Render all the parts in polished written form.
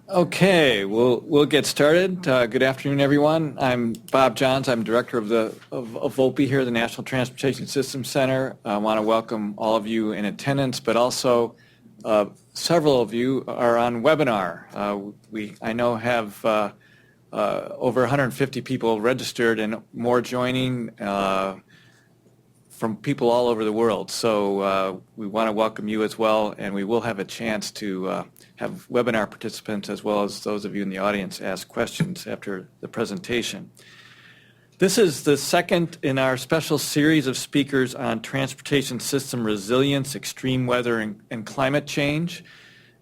Okay, we'll get started. Good afternoon, everyone. I'm Bob Johns. I'm director of Volpe here, the National Transportation Systems Center. I want to welcome all of you in attendance, but also several of you are on webinar. I know have over 150 people registered and more joining from people all over the world. So we want to welcome you as well, and we will have a chance to have webinar participants as well as those of you in the audience ask questions after the presentation. This is the second in our special series of speakers on transportation system resilience, extreme weather, and climate change.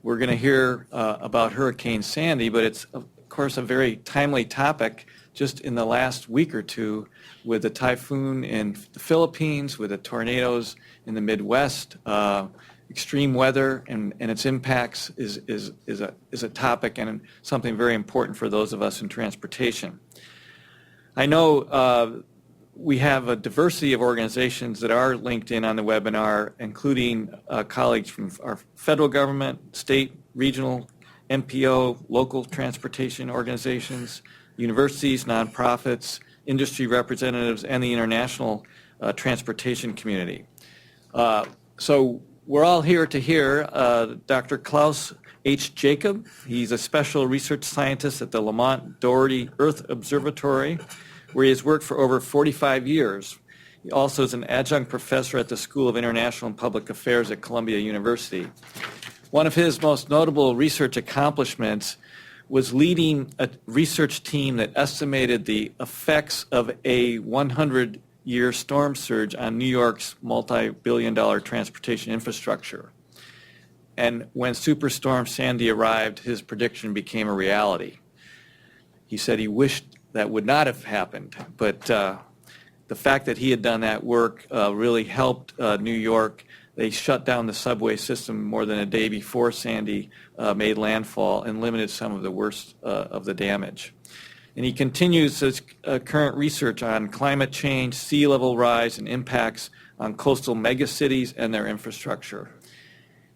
We're going to hear about Hurricane Sandy, but it's, of course, a very timely topic just in the last week or two with the typhoon in the Philippines, with the tornadoes in the Midwest. Extreme weather and its impacts is a topic and something very important for those of us in transportation. I know we have a diversity of organizations that are linked in on the webinar, including colleagues from our federal government, state, regional, NPO, local transportation organizations, universities, nonprofits, industry representatives, and the international transportation community. So we're all here to hear Dr. Klaus H. Jacob. He's a special research scientist at the Lamont Doherty Earth Observatory, where he has worked for over 45 years. He also is an adjunct professor at the School of International and Public Affairs at Columbia University. One of his most notable research accomplishments was leading a research team that estimated the effects of a 100-year storm surge on New York's multi-billion-dollar transportation infrastructure. And when Superstorm Sandy arrived, his prediction became a reality. He said he wished that would not have happened, but the fact that he had done that work really helped New York. They shut down the subway system more than a day before Sandy made landfall and limited some of the worst of the damage. And he continues his current research on climate change, sea level rise, and impacts on coastal megacities and their infrastructure.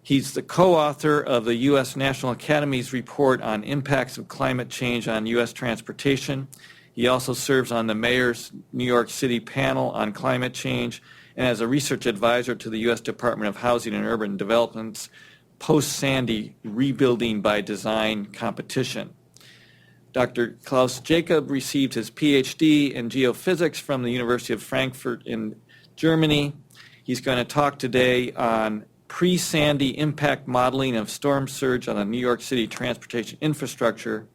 He's the co-author of the U.S. National Academy's report on impacts of climate change on U.S. transportation. He also serves on the Mayor's New York City panel on climate change and as a research advisor to the U.S. Department of Housing and Urban Development's post-Sandy Rebuilding by Design competition. Dr. Klaus Jacob received his PhD in geophysics from the University of Frankfurt in Germany. He's going to talk today on pre-Sandy impact modeling of storm surge on the New York City transportation infrastructure,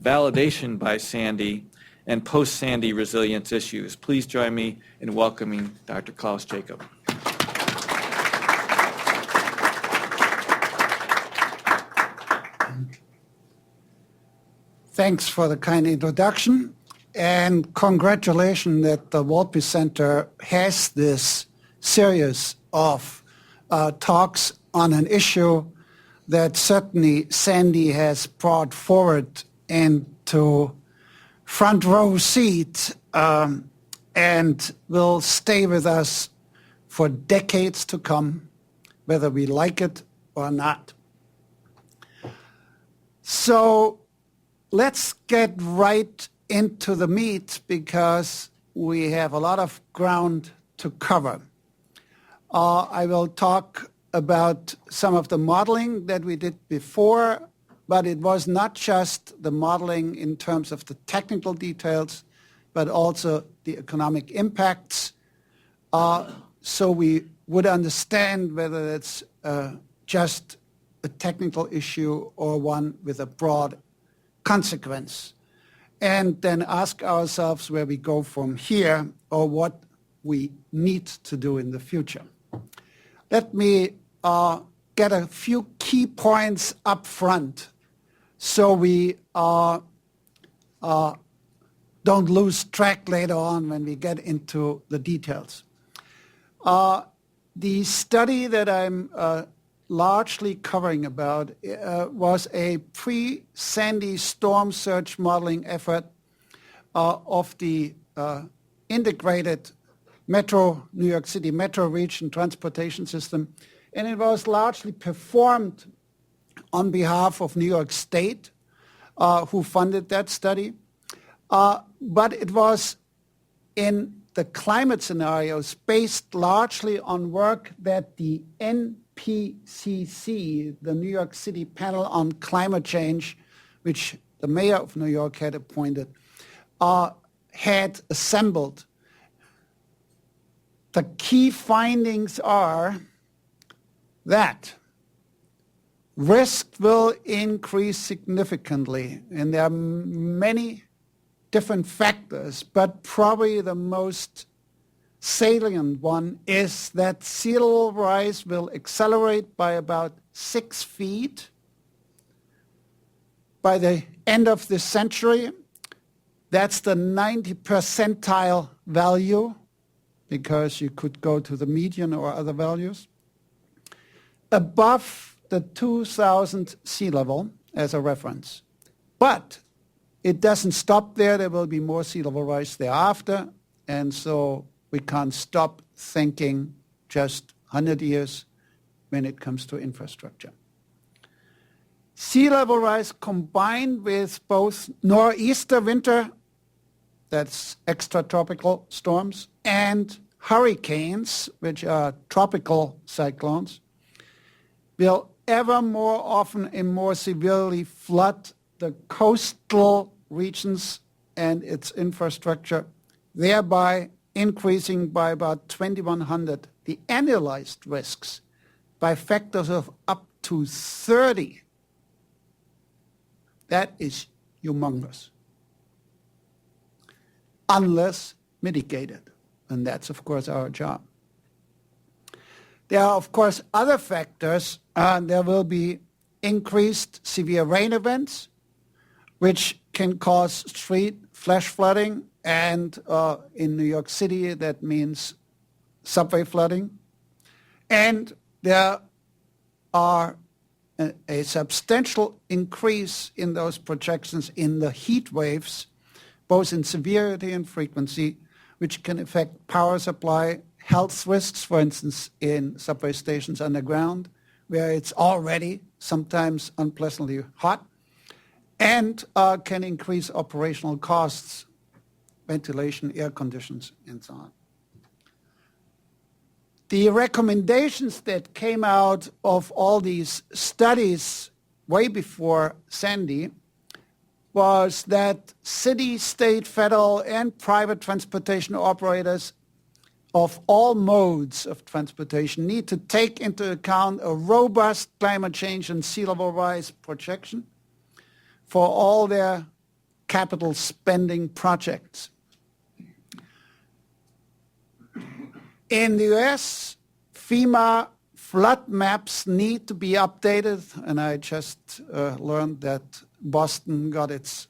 validation by Sandy, and post-Sandy resilience issues. Please join me in welcoming Dr. Klaus Jacob. Thanks for the kind introduction, and congratulations that the Volpe Center has this series of talks on an issue that certainly Sandy has brought forward into front row seat and will stay with us for decades to come, whether we like it or not. So let's get right into the meat because we have a lot of ground to cover. I will talk about some of the modeling that we did before, but it was not just the modeling in terms of the technical details, but also the economic impacts. So we would understand whether it's just a technical issue or one with a broad consequence. And then ask ourselves where we go from here or what we need to do in the future. Let me get a few key points up front so we don't lose track later on when we get into the details. The study that I'm largely covering about was a pre-Sandy storm surge modeling effort of the integrated New York City metro region transportation system, and it was largely performed on behalf of New York State who funded that study. But it was in the climate scenarios based largely on work that the NPCC, the New York City Panel on Climate Change, which the mayor of New York had appointed, had assembled. The key findings are that risk will increase significantly, and there are many different factors, but probably the most salient one is that sea level rise will accelerate by about 6 feet by the end of this century. That's the 90 percentile value, because you could go to the median or other values, above the 2000 sea level as a reference. But it doesn't stop there. There will be more sea level rise thereafter, and so we can't stop thinking just 100 years when it comes to infrastructure. Sea level rise combined with both nor'easter winter, that's extratropical storms, and hurricanes, which are tropical cyclones, will ever more often and more severely flood the coastal regions and its infrastructure, thereby increasing by about 2,100 the annualized risks by factors of up to 30. That is humongous, unless mitigated, and that's of course our job. There are of course other factors. There will be increased severe rain events, which can cause street flash flooding, and in New York City that means subway flooding. And there are a substantial increase in those projections in the heat waves, both in severity and frequency, which can affect power supply, health risks, for instance, in subway stations underground, where it's already sometimes unpleasantly hot, and can increase operational costs, ventilation, air conditions, and so on. The recommendations that came out of all these studies way before Sandy was that city, state, federal, and private transportation operators of all modes of transportation need to take into account a robust climate change and sea level rise projection for all their capital spending projects. In the US, FEMA flood maps need to be updated, and I just learned that Boston got its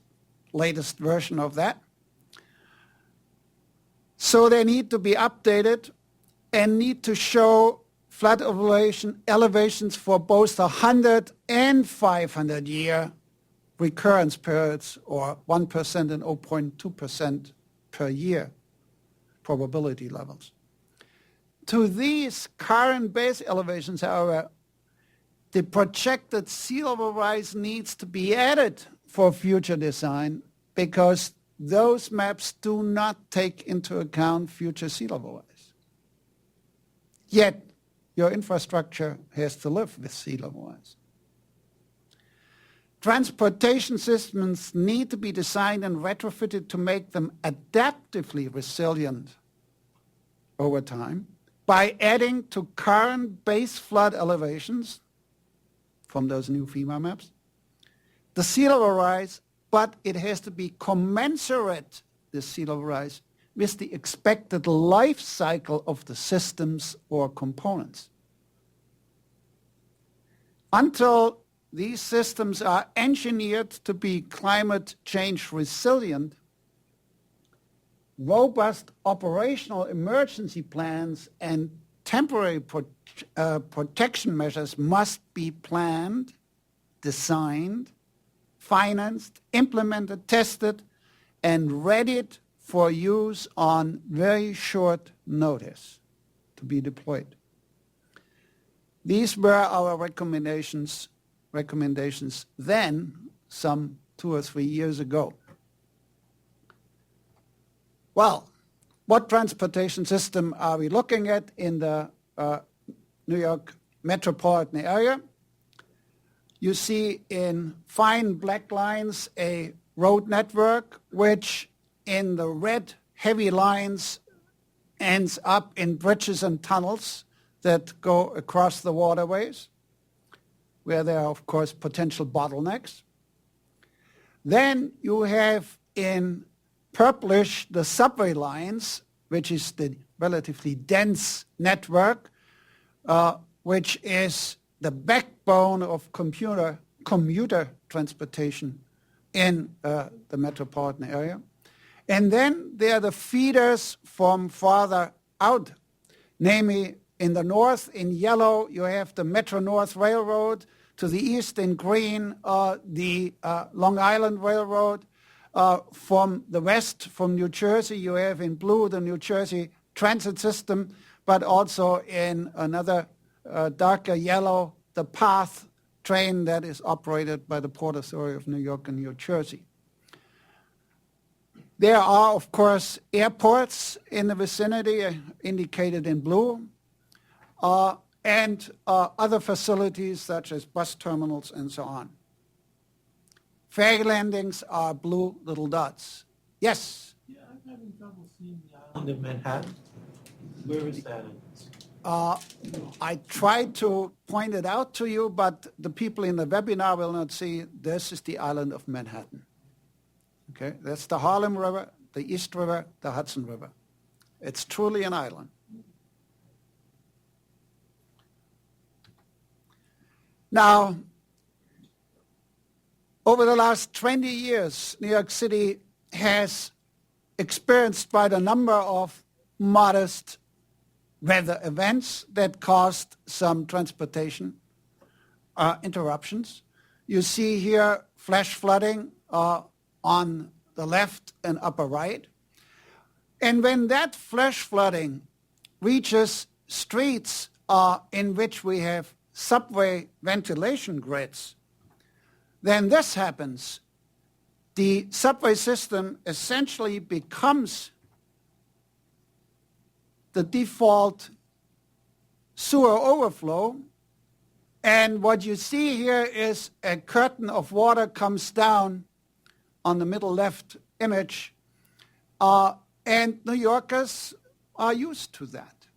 latest version of that. So they need to be updated and need to show flood elevations for both 100 and 500 year recurrence periods, or 1% and 0.2% per year probability levels. To these current base elevations, however, the projected sea level rise needs to be added for future design, because those maps do not take into account future sea level rise. Yet, your infrastructure has to live with sea level rise. Transportation systems need to be designed and retrofitted to make them adaptively resilient over time by adding to current base flood elevations from those new FEMA maps the sea level rise, but it has to be commensurate, the sea level rise, with the expected life cycle of the systems or components. Until these systems are engineered to be climate change resilient, robust operational emergency plans and temporary protection measures must be planned, designed, financed, implemented, tested, and readied for use on very short notice to be deployed. These were our recommendations then, some 2 or 3 years ago. Well, what transportation system are we looking at in the New York metropolitan area? You see in fine black lines a road network, which in the red heavy lines ends up in bridges and tunnels that go across the waterways, where there are, of course, potential bottlenecks. Then you have in purplish the subway lines, which is the relatively dense network, which is the backbone of commuter transportation in the metropolitan area. And then there are the feeders from farther out, namely in the north in yellow you have the Metro-North Railroad, to the east in green the Long Island Railroad. From the west, from New Jersey, you have in blue the New Jersey Transit System, but also in another darker yellow, the PATH train that is operated by the Port Authority of New York and New Jersey. There are, of course, airports in the vicinity, indicated in blue, and other facilities such as bus terminals and so on. Ferry landings are blue little dots. Yes? Yeah, I'm having trouble seeing the island of Manhattan. Where is that? I tried to point it out to you, but the people in the webinar will not see. This is the island of Manhattan. Okay, that's the Harlem River, the East River, the Hudson River. It's truly an island. Now, over the last 20 years, New York City has experienced quite a number of modest weather events that caused some transportation interruptions. You see here flash flooding on the left and upper right. And when that flash flooding reaches streets in which we have subway ventilation grids, then this happens. The subway system essentially becomes the default sewer overflow. And what you see here is a curtain of water comes down on the middle left image. And New Yorkers are used to that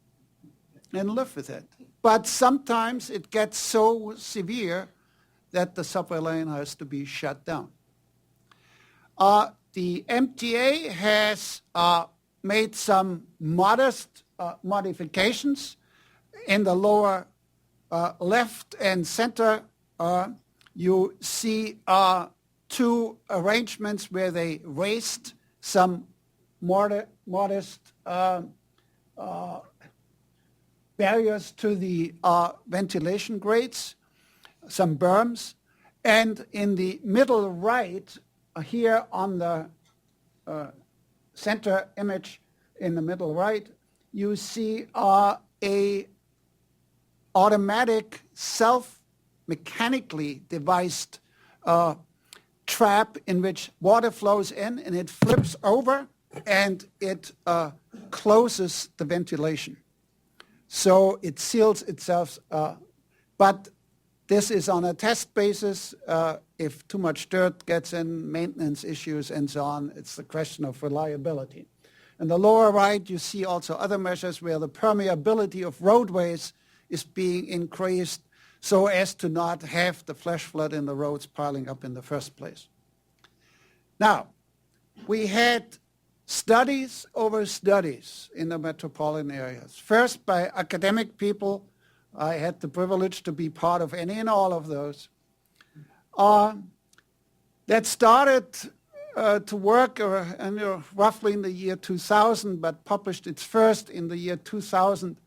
and live with it. But sometimes it gets so severe that the subway lane has to be shut down. The MTA has made some modest modifications. In the lower left and center, you see two arrangements where they raised some modest barriers to the ventilation grates, some berms. And in the middle right, here on the center image in the middle right, you see a automatic self-mechanically devised trap in which water flows in and it flips over and it closes the ventilation. So it seals itself, but this is on a test basis. If too much dirt gets in, maintenance issues and so on, it's the question of reliability. In the lower right, you see also other measures where the permeability of roadways is being increased so as to not have the flash flood in the roads piling up in the first place. Now, we had studies over studies in the metropolitan areas. First by academic people. I had the privilege to be part of any and all of those. That started to work roughly in the year 2000, but published its first in the year 2000,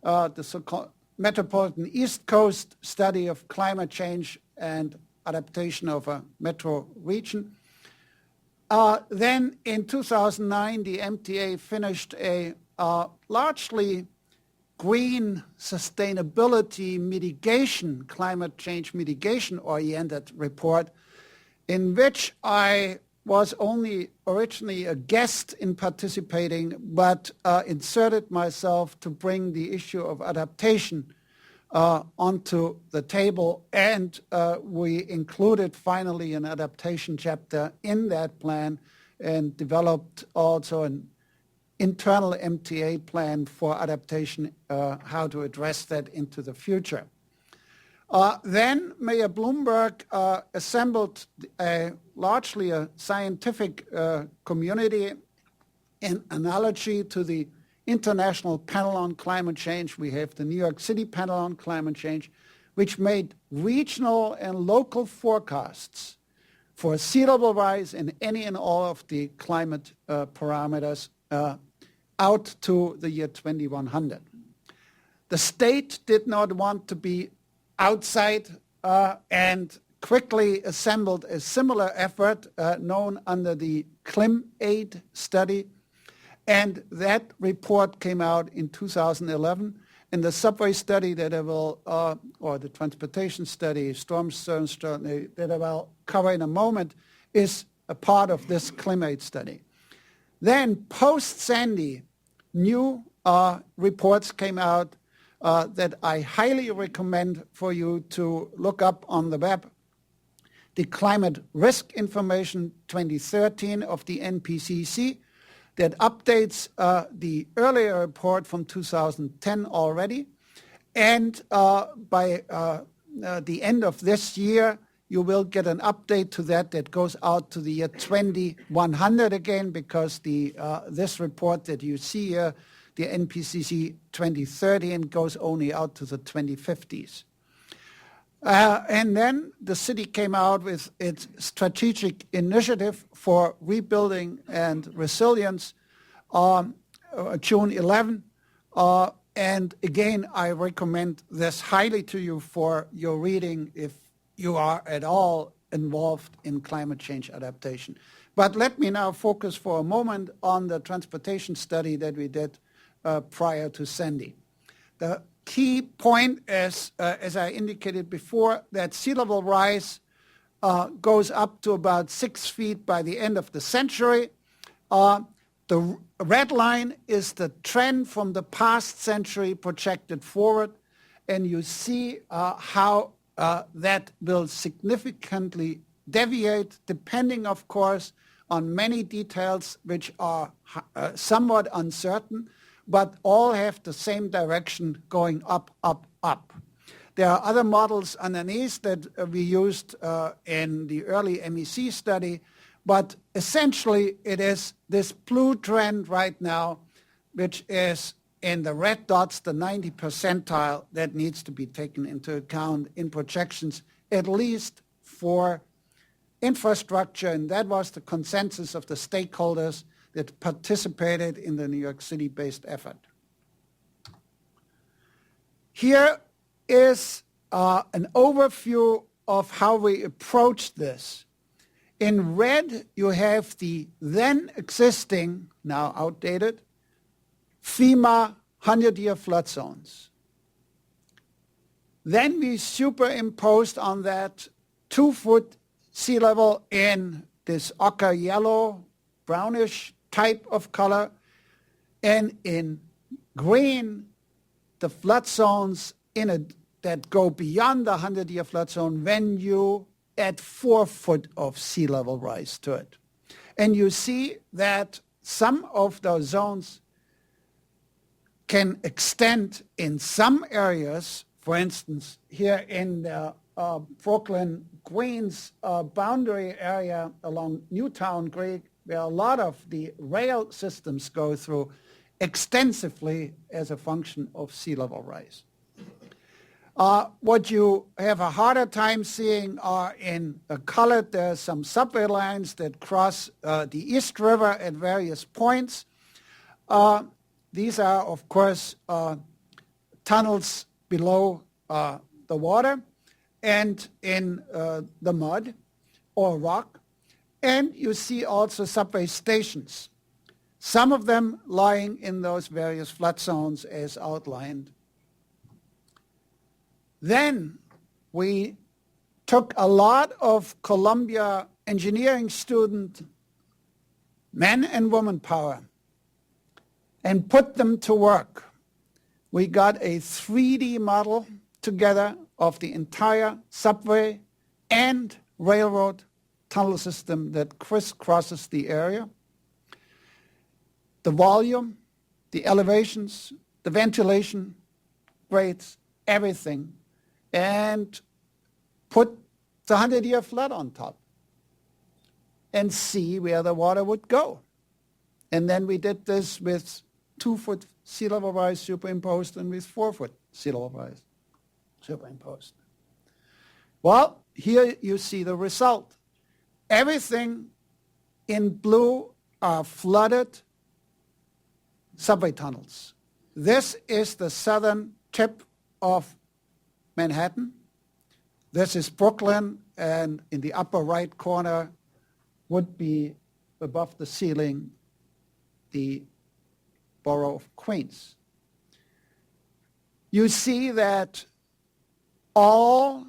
the so-called Metropolitan East Coast Study of Climate Change and Adaptation of a Metro Region. Then in 2009, the MTA finished a largely green sustainability mitigation, climate change mitigation oriented report in which I was only originally a guest in participating, but inserted myself to bring the issue of adaptation onto the table, and we included finally an adaptation chapter in that plan and developed also an internal MTA plan for adaptation, how to address that into the future. Then Mayor Bloomberg assembled largely a scientific community in analogy to the International Panel on Climate Change. We have the New York City Panel on Climate Change, which made regional and local forecasts for sea level rise in any and all of the climate parameters out to the year 2100. The state did not want to be outside and quickly assembled a similar effort known under the ClimAid study, and that report came out in 2011. And the subway study that I will, or the transportation study, storm study that I will cover in a moment, is a part of this ClimAid study. Then post-Sandy, new reports came out that I highly recommend for you to look up on the web. The Climate Risk Information 2013 of the NPCC that updates the earlier report from 2010 already. And by the end of this year, you will get an update to that goes out to the year 2100 again, because this report that you see here, the NPCC 2013, goes only out to the 2050s. And then the city came out with its strategic initiative for rebuilding and resilience June 11. And again, I recommend this highly to you for your reading if you are at all involved in climate change adaptation. But let me now focus for a moment on the transportation study that we did prior to Sandy. The key point is, as I indicated before, that sea level rise goes up to about 6 feet by the end of the century. The red line is the trend from the past century projected forward, and you see how that will significantly deviate, depending, of course, on many details which are somewhat uncertain, but all have the same direction going up, up, up. There are other models underneath that we used in the early MEC study, but essentially it is this blue trend right now, which is in the red dots, the 90 percentile, that needs to be taken into account in projections, at least for infrastructure, and that was the consensus of the stakeholders that participated in the New York City-based effort. Here is an overview of how we approach this. In red, you have the then existing, now outdated, FEMA 100-year flood zones. Then we superimposed on that 2-foot sea level in this ochre yellow, brownish type of color, and in green, the flood zones that go beyond the 100-year flood zone when you add 4 foot of sea level rise to it. And you see that some of those zones can extend in some areas. For instance, here in the Brooklyn, Queens boundary area along Newtown Creek, where a lot of the rail systems go through extensively as a function of sea level rise. What you have a harder time seeing are in colored. There are some subway lines that cross the East River at various points. These are, of course, tunnels below the water and in the mud or rock. And you see also subway stations, some of them lying in those various flood zones as outlined. Then we took a lot of Columbia engineering student, men and woman power, and put them to work. We got a 3D model together of the entire subway and railroad tunnel system that crisscrosses the area. The volume, the elevations, the ventilation rates, everything, and put the 100-year flood on top and see where the water would go. And then we did this with 2-foot sea level rise superimposed and with 4-foot sea level rise superimposed. Well, here you see the result. Everything in blue are flooded subway tunnels. This is the southern tip of Manhattan. This is Brooklyn, and in the upper right corner would be above the ceiling the borough of Queens. You see that all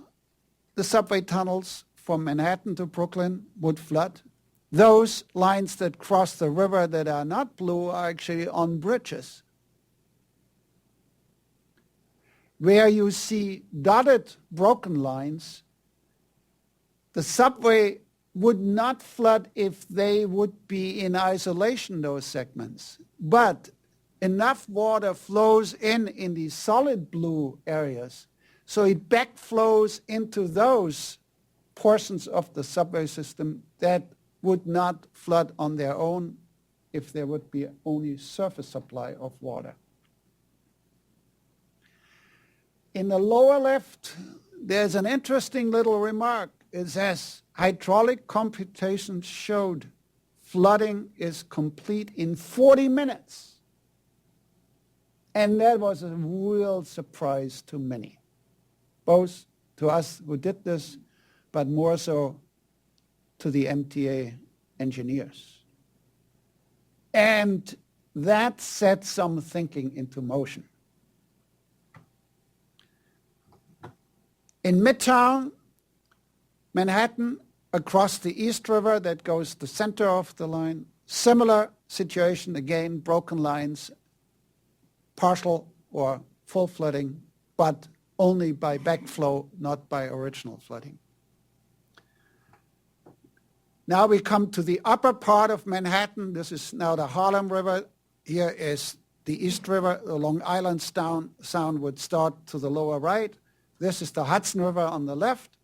the subway tunnels from Manhattan to Brooklyn would flood. Those lines that cross the river that are not blue are actually on bridges. Where you see dotted broken lines, the subway would not flood if they would be in isolation, those segments. But enough water flows in these solid blue areas, so it backflows into those portions of the subway system that would not flood on their own if there would be only surface supply of water. In the lower left, there's an interesting little remark. It says, hydraulic computations showed flooding is complete in 40 minutes. And that was a real surprise to many, both to us who did this, but more so to the MTA engineers. And that set some thinking into motion. In Midtown Manhattan, across the East River that goes the center of the line, similar situation, again, broken lines, partial or full flooding, but only by backflow, not by original flooding. Now we come to the upper part of Manhattan. This is now the Harlem River. Here is the East River. The Long Island Sound would start to the lower right. This is the Hudson River on the left.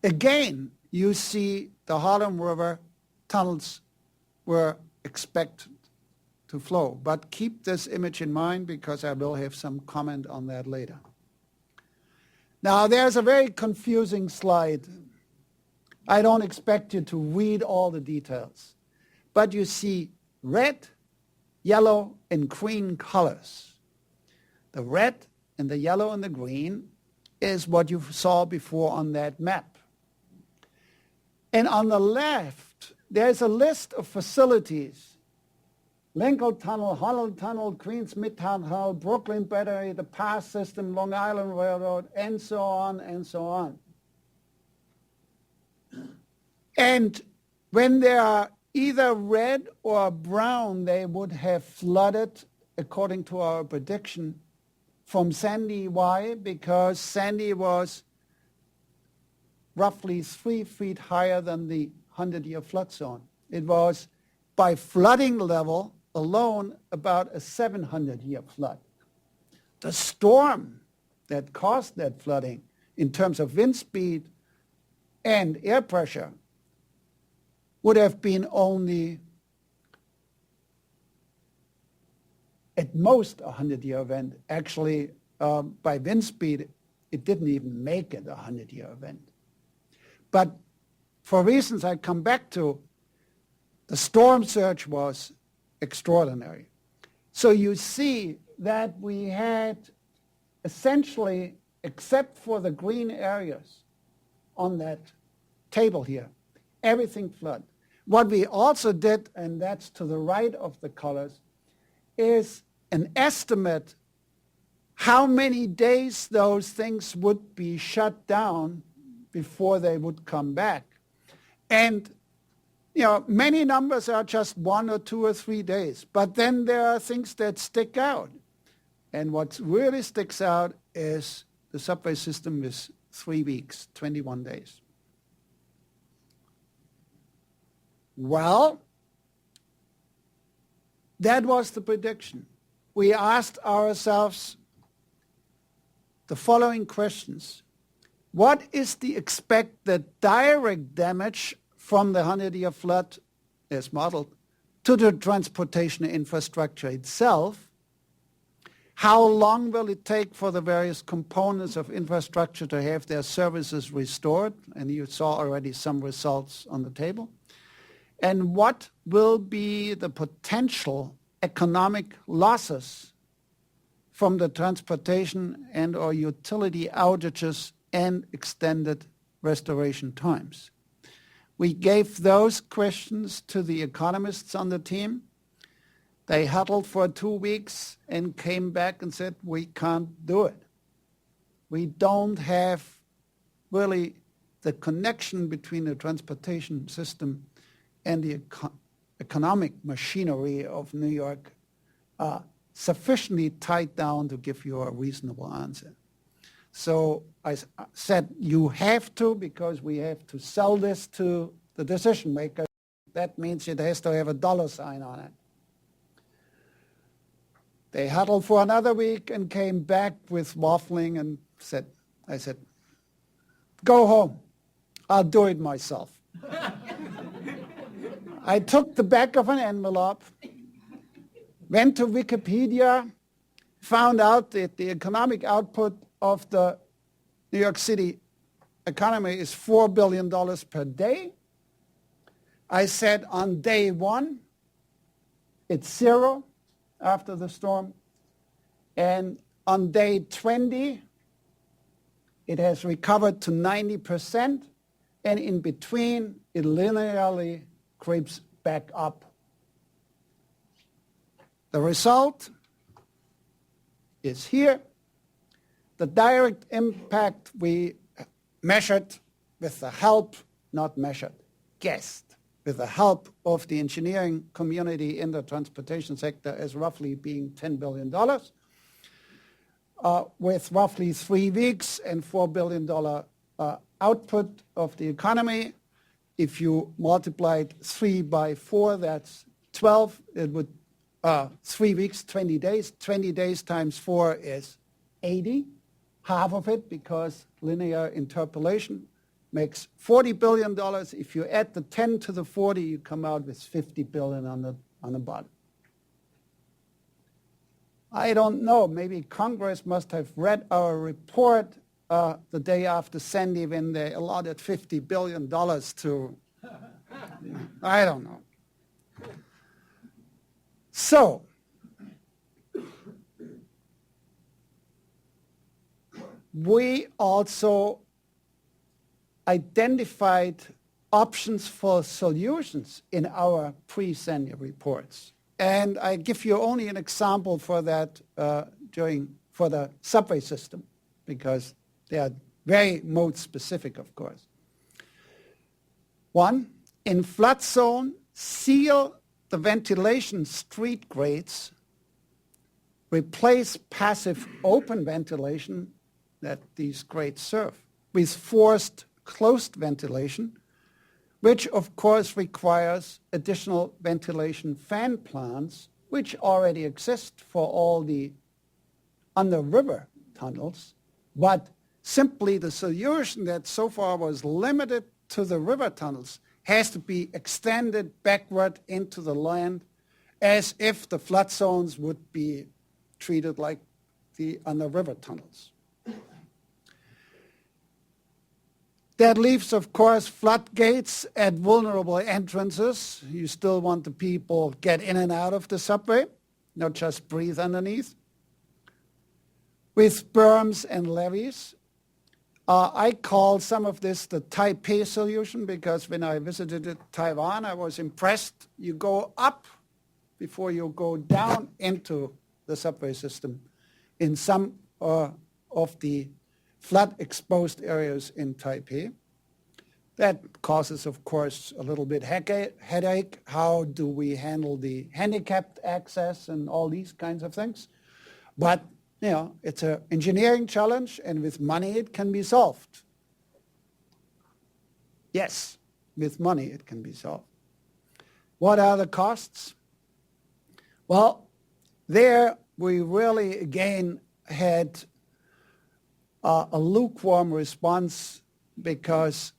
Again, you see the Harlem River tunnels were expected to flow. But keep this image in mind because I will have some comment on that later. Now, there's a very confusing slide. I don't expect you to read all the details. But you see red, yellow, and green colors. The red and the yellow and the green is what you saw before on that map. And on the left, there's a list of facilities. Lincoln Tunnel, Holland Tunnel, Queens Midtown Tunnel, Brooklyn Battery, the Pass System, Long Island Railroad, and so on and so on. And when they are either red or brown, they would have flooded, according to our prediction, from Sandy. Why? Because Sandy was roughly 3 feet higher than the 100-year flood zone. It was, by flooding level alone, about a 700-year flood. The storm that caused that flooding in terms of wind speed and air pressure would have been only at most a 100-year event. Actually, by wind speed, it didn't even make it a 100-year event. But for reasons I come back to, the storm surge was extraordinary. So you see that we had essentially, except for the green areas on that table here, everything flooded. What we also did, and that's to the right of the colors, is an estimate how many days those things would be shut down before they would come back. And Many numbers are just 1 or 2 or 3 days, but then there are things that stick out. And what really sticks out is the subway system is 3 weeks, 21 days. Well, that was the prediction. We asked ourselves the following questions. What is the expected direct damage from the 100-year flood, as modeled, to the transportation infrastructure itself? How long will it take for the various components of infrastructure to have their services restored? And you saw already some results on the table. And what will be the potential economic losses from the transportation and or utility outages and extended restoration times? We gave those questions to the economists on the team. They huddled for 2 weeks and came back and said, we can't do it. We don't have really the connection between the transportation system and the economic machinery of New York sufficiently tied down to give you a reasonable answer. So I said, you have to, because we have to sell this to the decision maker. That means it has to have a dollar sign on it. They huddled for another week and came back with waffling and I said, go home. I'll do it myself. I took the back of an envelope, went to Wikipedia, found out that the economic output of the New York City economy is $4 billion per day. I said on day 1, it's 0 after the storm. And on day 20, it has recovered to 90%. And in between, it linearly creeps back up. The result is here. The direct impact we measured with the help, not measured, guessed, with the help of the engineering community in the transportation sector as roughly being $10 billion, with roughly 3 weeks and $4 billion output of the economy. If you multiplied 3 by 4, that's 12. It would 3 weeks, 20 days. 20 days times 4 is 80. Half of it, because linear interpolation, makes $40 billion. If you add the 10 to the 40, you come out with $50 billion on the bottom. I don't know. Maybe Congress must have read our report the day after Sandy when they allotted $50 billion to, I don't know. So, we also identified options for solutions in our pre-Sandy reports. And I give you only an example for that for the subway system, because they are very mode specific, of course. 1, in flood zone, seal the ventilation street grates, replace passive open ventilation that these grates serve with forced closed ventilation, which of course requires additional ventilation fan plants, which already exist for all the under-river tunnels, but simply the solution that so far was limited to the river tunnels has to be extended backward into the land as if the flood zones would be treated like the under-river tunnels. That leaves, of course, floodgates at vulnerable entrances. You still want the people get in and out of the subway, not just breathe underneath. With berms and levees. I call some of this the Taipei solution, because when I visited Taiwan, I was impressed. You go up before you go down into the subway system in some of the flood-exposed areas in Taipei. That causes, of course, a little bit headache. How do we handle the handicapped access and all these kinds of things? But, it's an engineering challenge, and with money it can be solved. Yes, with money it can be solved. What are the costs? Well, there we really, again, had a lukewarm response because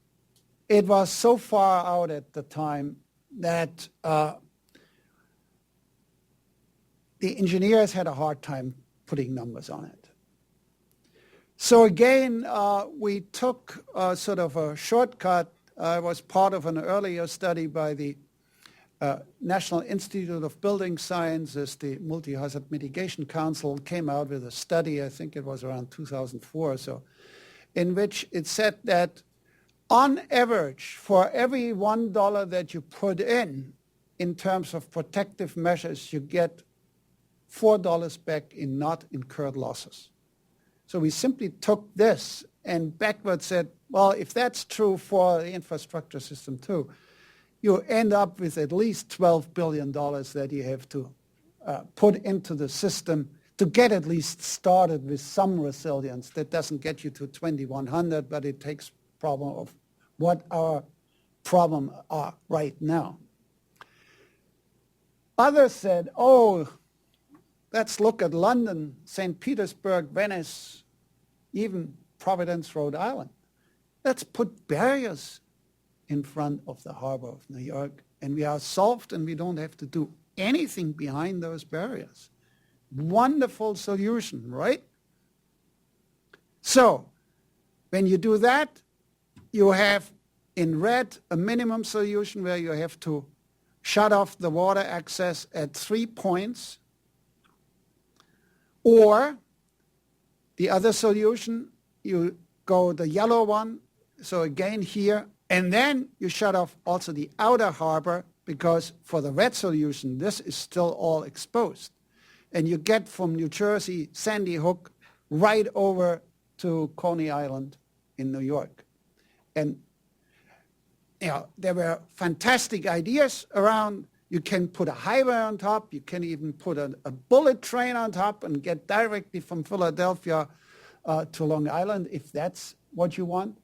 it was so far out at the time that the engineers had a hard time putting numbers on it. So again, we took sort of a shortcut. I was part of an earlier study by the National Institute of Building Sciences. The Multi-Hazard Mitigation Council came out with a study, I think it was around 2004 or so, in which it said that on average, for every $1 that you put in terms of protective measures, you get $4 back in not incurred losses. So we simply took this and backwards said, well, if that's true for the infrastructure system too, you end up with at least $12 billion that you have to put into the system to get at least started with some resilience. That doesn't get you to 2100, but it takes problem of what our problem are right now. Others said, oh, let's look at London, St. Petersburg, Venice, even Providence, Rhode Island. Let's put barriers in front of the harbor of New York, and we are solved, and we don't have to do anything behind those barriers. Wonderful solution, right? So when you do that, you have in red a minimum solution where you have to shut off the water access at 3 points, or the other solution, you go the yellow one, so again here, and then you shut off also the outer harbor, because for the red solution, this is still all exposed. And you get from New Jersey, Sandy Hook, right over to Coney Island in New York. And there were fantastic ideas around. You can put a highway on top. You can even put a bullet train on top and get directly from Philadelphia to Long Island, if that's what you want.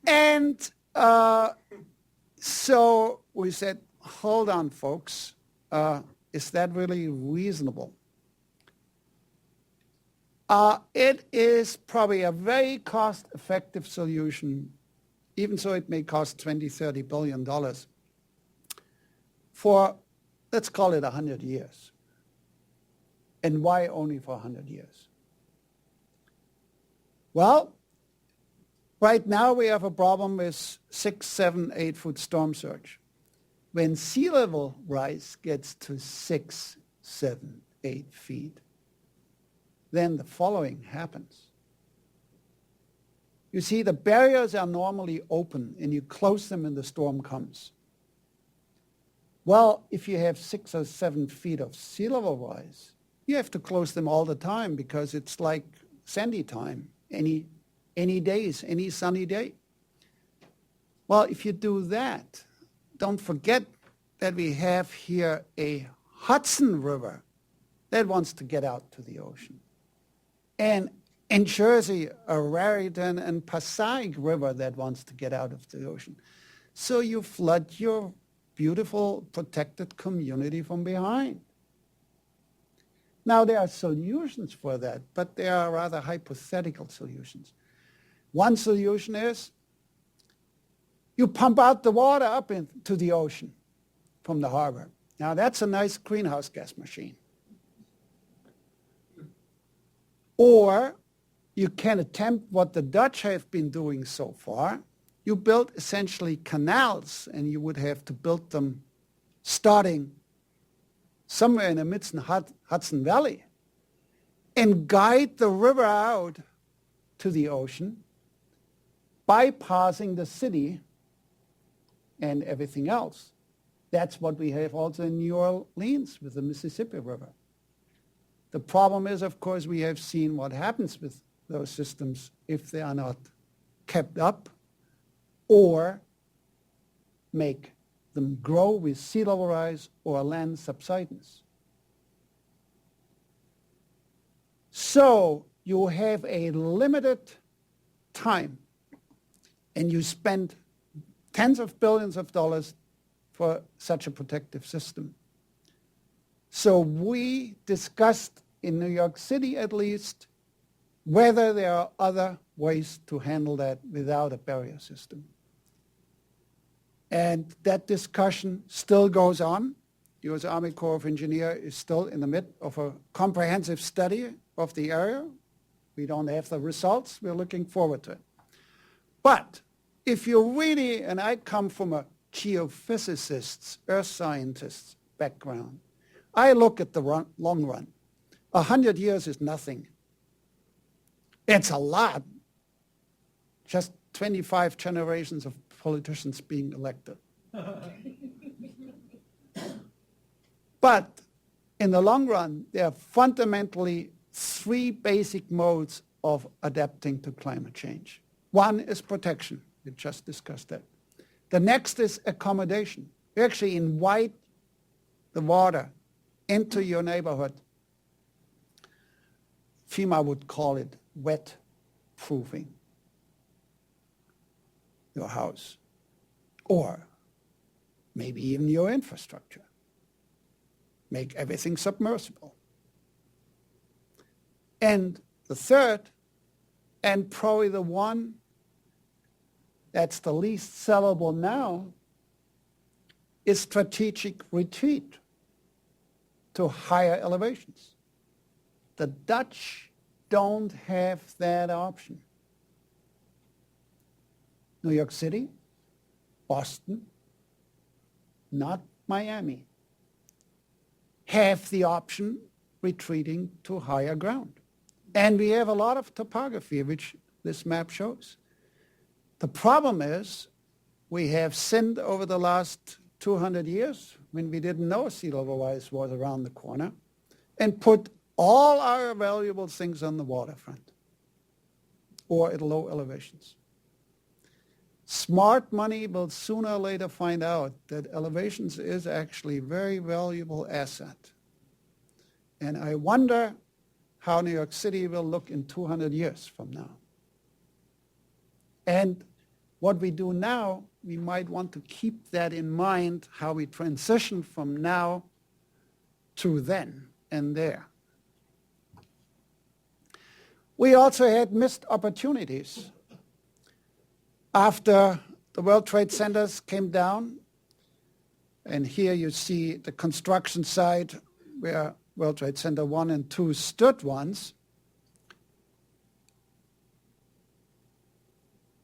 And so we said, hold on, folks. Is that really reasonable? It is probably a very cost-effective solution, even so it may cost $20, $30 billion for, let's call it 100 years. And why only for 100 years? Well, right now we have a problem with 6, 7, 8 foot storm surge. When sea level rise gets to 6, 7, 8 feet, then the following happens. You see, the barriers are normally open and you close them when the storm comes. Well, if you have 6 or 7 feet of sea level rise, you have to close them all the time because it's like sandy time, any days, any sunny day. Well, if you do that, don't forget that we have here a Hudson River that wants to get out to the ocean. And in Jersey, a Raritan and Passaic River that wants to get out of the ocean. So you flood your beautiful protected community from behind. Now there are solutions for that, but they are rather hypothetical solutions. One solution is you pump out the water up into the ocean from the harbor. Now that's a nice greenhouse gas machine. Or you can attempt what the Dutch have been doing so far. You build essentially canals, and you would have to build them starting somewhere in the midst of Hudson Valley and guide the river out to the ocean, bypassing the city and everything else. That's what we have also in New Orleans with the Mississippi River. The problem is, of course, we have seen what happens with those systems if they are not kept up or make them grow with sea level rise or land subsidence. So you have a limited time and you spend tens of billions of dollars for such a protective system. So we discussed in New York City at least whether there are other ways to handle that without a barrier system. And that discussion still goes on. The U.S. Army Corps of Engineers is still in the midst of a comprehensive study of the area. We don't have the results. We're looking forward to it. But if you really, and I come from a geophysicist, earth scientist background, I look at the long run. 100 years is nothing. It's a lot. Just 25 generations of politicians being elected. But in the long run, there are fundamentally three basic modes of adapting to climate change. One is protection. We just discussed that. The next is accommodation. You actually invite the water into your neighborhood. FEMA would call it wet proofing your house, or maybe even your infrastructure. Make everything submersible. And the third, and probably the one that's the least sellable now, is strategic retreat to higher elevations. The Dutch don't have that option. New York City, Boston, not Miami, have the option retreating to higher ground. And we have a lot of topography, which this map shows. The problem is we have sinned over the last 200 years when we didn't know sea level rise was around the corner and put all our valuable things on the waterfront or at low elevations. Smart money will sooner or later find out that elevations is actually a very valuable asset. And I wonder how New York City will look in 200 years from now. And what we do now, we might want to keep that in mind, how we transition from now to then and there. We also had missed opportunities. After the World Trade Centers came down, and here you see the construction site where World Trade Center 1 and 2 stood once,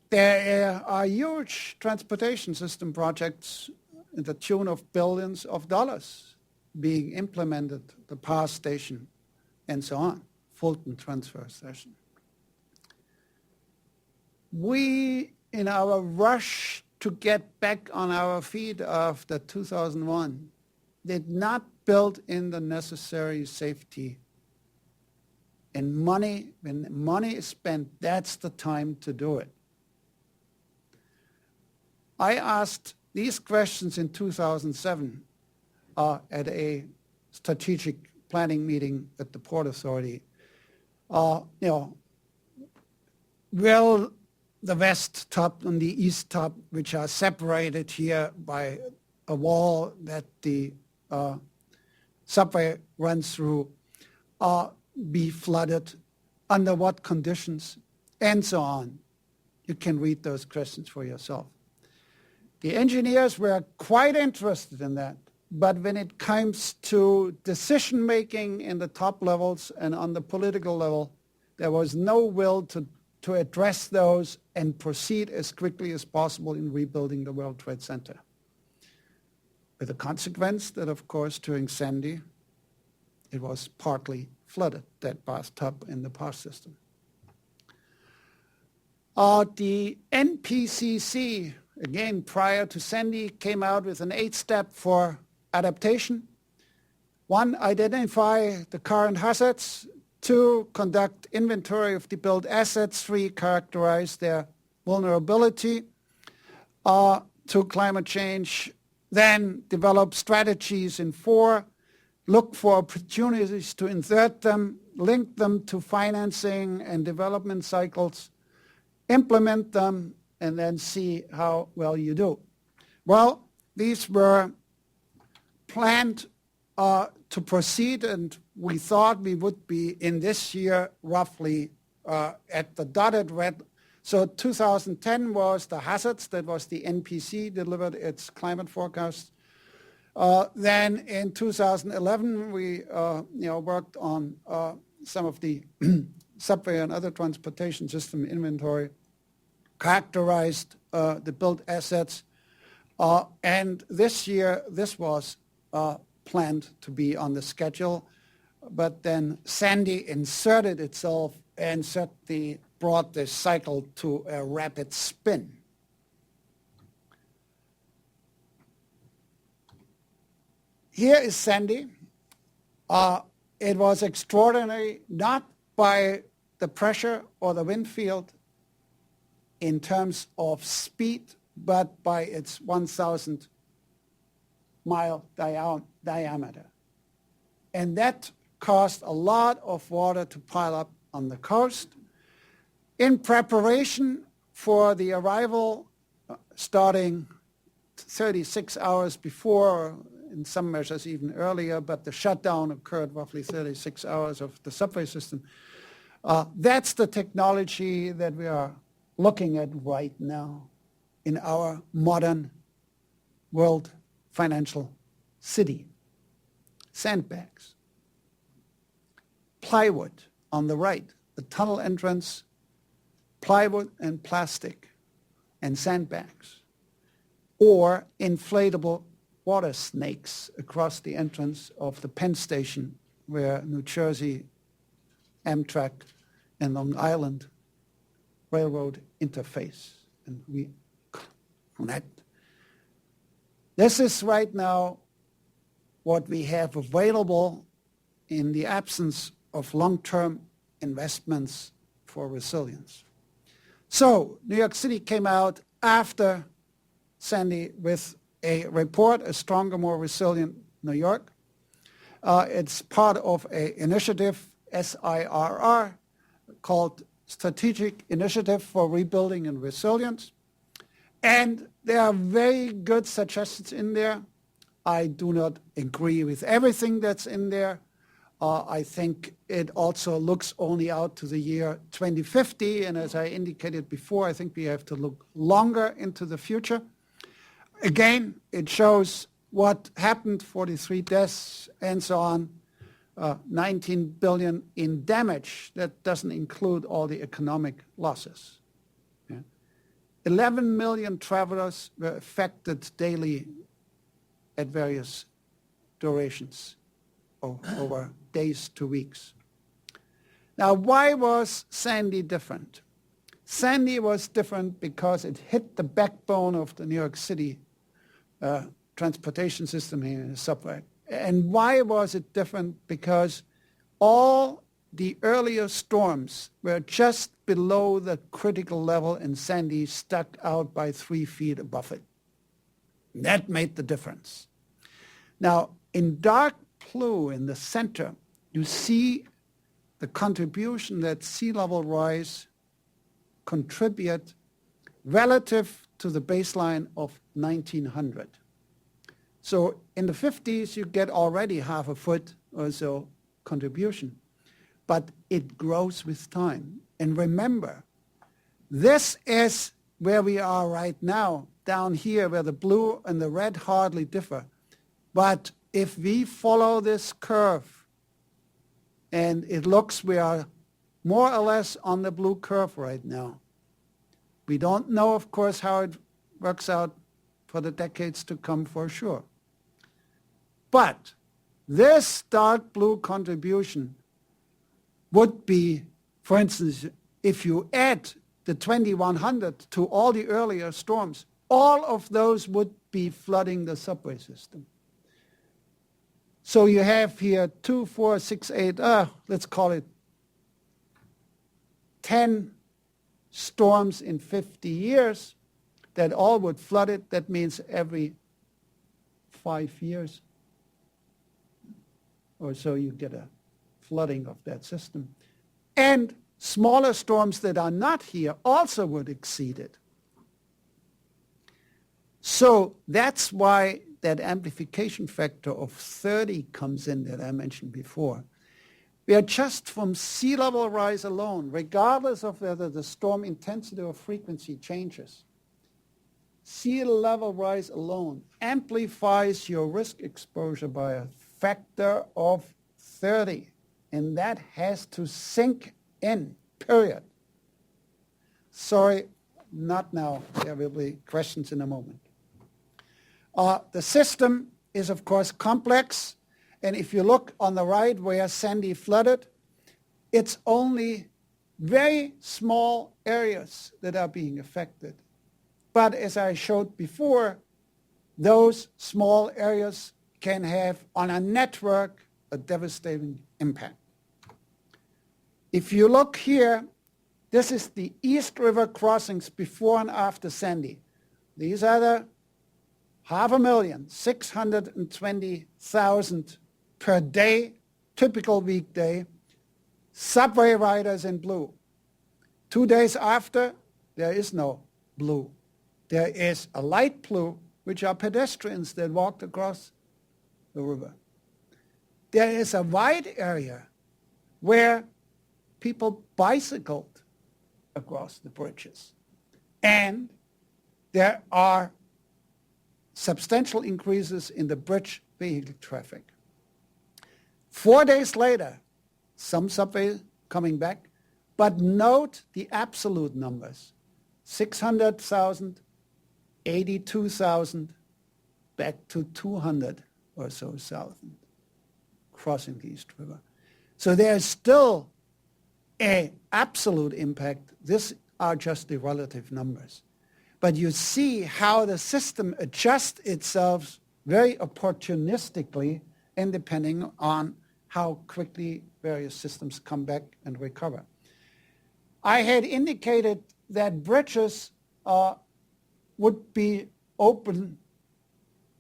there are huge transportation system projects in the tune of billions of dollars being implemented, the PASS station and so on, Fulton Transfer Station. We, in our rush to get back on our feet after 2001, did not build in the necessary safety. And money, when money is spent, that's the time to do it. I asked these questions in 2007 at a strategic planning meeting at the Port Authority. Will the west top and the east top, which are separated here by a wall that the subway runs through, be flooded? Under what conditions? And so on. You can read those questions for yourself. The engineers were quite interested in that, but when it comes to decision-making in the top levels and on the political level, there was no will to address those and proceed as quickly as possible in rebuilding the World Trade Center. With the consequence that, of course, during Sandy, it was partly flooded, that bathtub in the PASS system. The NPCC, again, prior to Sandy, came out with an 8-step for adaptation. 1, identify the current hazards. 2, conduct inventory of the built assets. 3, characterize their vulnerability. to climate change, then develop strategies in 4, look for opportunities to insert them, link them to financing and development cycles, implement them, and then see how well you do. Well, these were planned to proceed, and we thought we would be in this year roughly at the dotted red. So 2010 was the hazards, that was the NPC delivered its climate forecast. Then in 2011 we worked on some of the subway and other transportation system inventory, characterized the built assets, and this year this was planned to be on the schedule, but then Sandy inserted itself and certainly brought this cycle to a rapid spin. Here is Sandy. It was extraordinary, not by the pressure or the wind field in terms of speed, but by its 1,000-mile diameter. And that caused a lot of water to pile up on the coast. In preparation for the arrival, starting 36 hours before, in some measures even earlier, but the shutdown occurred roughly 36 hours of the subway system. That's the technology that we are looking at right now in our modern world financial city. Sandbags, plywood on the right, the tunnel entrance, plywood and plastic and sandbags, or inflatable water snakes across the entrance of the Penn Station where New Jersey Amtrak and Long Island Railroad interface. And we connect. This is right now what we have available in the absence of long-term investments for resilience. So New York City came out after Sandy with a report, A Stronger, More Resilient New York. It's part of an initiative, SIRR, called Strategic Initiative for Rebuilding and Resilience. And there are very good suggestions in there. I do not agree with everything that's in there. I think it also looks only out to the year 2050. And as I indicated before, I think we have to look longer into the future. Again, it shows what happened, 43 deaths and so on, 19 billion in damage. That doesn't include all the economic losses. 11 million travelers were affected daily at various durations over days to weeks. Now, why was Sandy different? Sandy was different because it hit the backbone of the New York City transportation system here in the subway. And why was it different? Because all the earlier storms were just below the critical level, and Sandy stuck out by 3 feet above it. That made the difference. Now, in dark blue in the center, you see the contribution that sea level rise contribute relative to the baseline of 1900. So in the 50s, you get already half a foot or so contribution, but it grows with time. And remember, this is where we are right now, down here where the blue and the red hardly differ. But if we follow this curve, and it looks we are more or less on the blue curve right now. We don't know, of course, how it works out for the decades to come for sure. But this dark blue contribution would be, for instance, if you add the 2100 to all the earlier storms, all of those would be flooding the subway system. So you have here 2, 4, 6, 8, let's call it 10 storms in 50 years that all would flood it. That means every 5 years or so you get a flooding of that system. And smaller storms that are not here also would exceed it. So that's why that amplification factor of 30 comes in that I mentioned before. We are just from sea level rise alone, regardless of whether the storm intensity or frequency changes. Sea level rise alone amplifies your risk exposure by a factor of 30. And that has to sink in, period. Sorry, not now. There will be questions in a moment. The system is, of course, complex. And if you look on the right where Sandy flooded, it's only very small areas that are being affected. But as I showed before, those small areas can have, on a network, a devastating impact. If you look here, this is the East River crossings before and after Sandy. These are the 620,000 per day, typical weekday, subway riders in blue. 2 days after, there is no blue. There is a light blue, which are pedestrians that walked across the river. There is a wide area where people bicycled across the bridges. And there are substantial increases in the bridge vehicle traffic. 4 days later, some subway coming back, but note the absolute numbers. 600,000, 82,000, back to 200 or so thousand crossing the East River. So there's still an absolute impact. These are just the relative numbers. But you see how the system adjusts itself very opportunistically and depending on how quickly various systems come back and recover. I had indicated that bridges would be open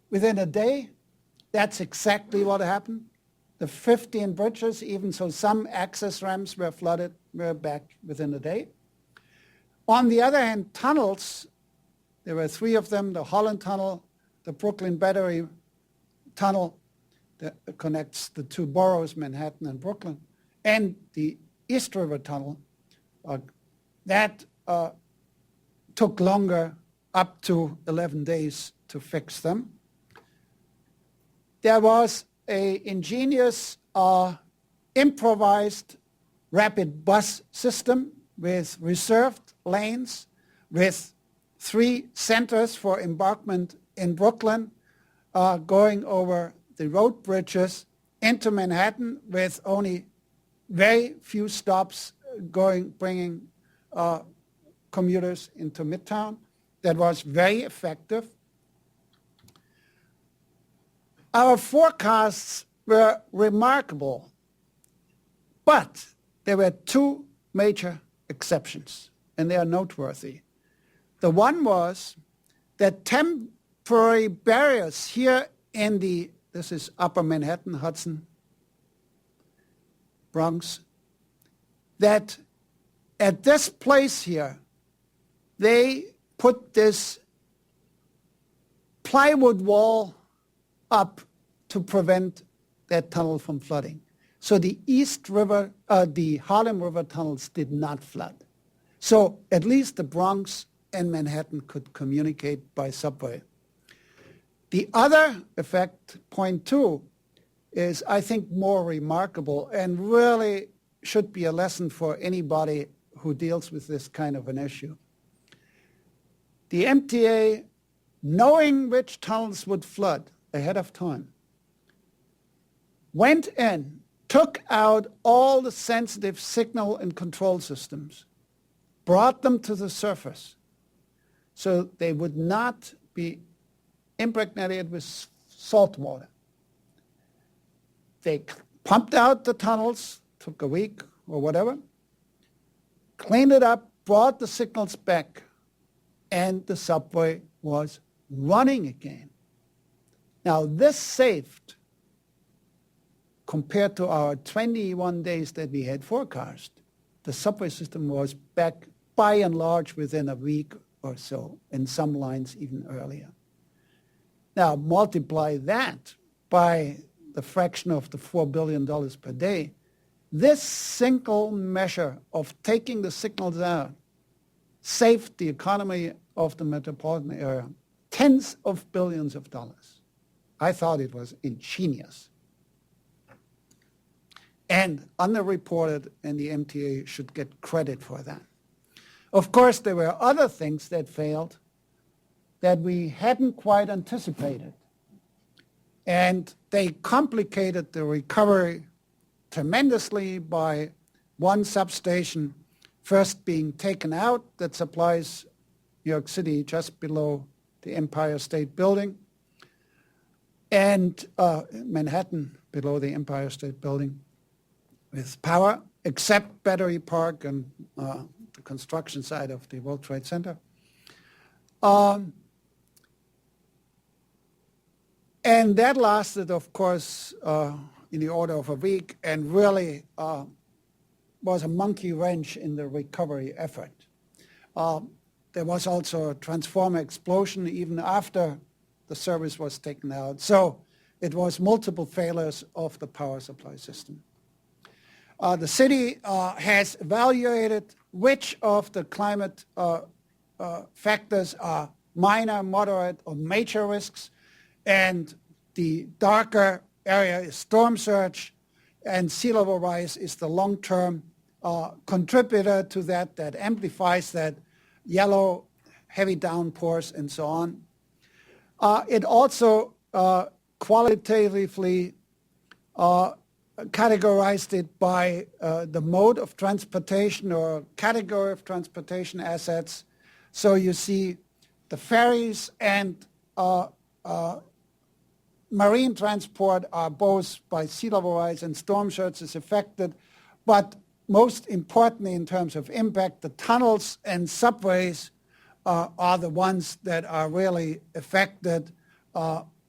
within a day. That's exactly what happened. The 15 bridges, even so some access ramps were flooded, were back within a day. On the other hand, tunnels, there were 3 of them, the Holland Tunnel, the Brooklyn Battery Tunnel that connects the 2 boroughs, Manhattan and Brooklyn, and the East River Tunnel, that took longer, up to 11 days to fix them. There was an ingenious improvised rapid bus system with reserved lanes, with 3 centers for embarkment in Brooklyn, going over the road bridges into Manhattan with only very few stops bringing commuters into Midtown. That was very effective. Our forecasts were remarkable, but there were 2 major exceptions, and they are noteworthy. The one was that temporary barriers here in this is Upper Manhattan, Hudson, Bronx, that at this place here, they put this plywood wall up to prevent that tunnel from flooding. So the the Harlem River tunnels did not flood. So at least the Bronx and Manhattan could communicate by subway. The other effect, point 2, is I think more remarkable and really should be a lesson for anybody who deals with this kind of an issue. The MTA, knowing which tunnels would flood ahead of time, went in, took out all the sensitive signal and control systems, brought them to the surface so they would not be impregnated with salt water. They pumped out the tunnels, took a week or whatever, cleaned it up, brought the signals back, and the subway was running again. Now this saved, compared to our 21 days that we had forecast, the subway system was back by and large within a week or so, in some lines even earlier. Now multiply that by the fraction of the $4 billion per day. This single measure of taking the signals out saved the economy of the metropolitan area tens of billions of dollars. I thought it was ingenious and underreported, and the MTA should get credit for that. Of course, there were other things that failed that we hadn't quite anticipated, and they complicated the recovery tremendously by one substation first being taken out that supplies New York City just below the Empire State Building, and Manhattan below the Empire State Building with power, except Battery Park and the construction side of the World Trade Center. And that lasted, of course, in the order of a week, and really was a monkey wrench in the recovery effort. There was also a transformer explosion even after the service was taken out. So it was multiple failures of the power supply system. The city has evaluated which of the climate factors are minor, moderate, or major risks, and the darker area is storm surge, and sea level rise is the long-term contributor to that, that amplifies that, yellow, heavy downpours, and so on. It also qualitatively categorized it by the mode of transportation or category of transportation assets. So you see the ferries and marine transport are both by sea level rise and storm surges affected, but most importantly in terms of impact, the tunnels and subways are the ones that are really affected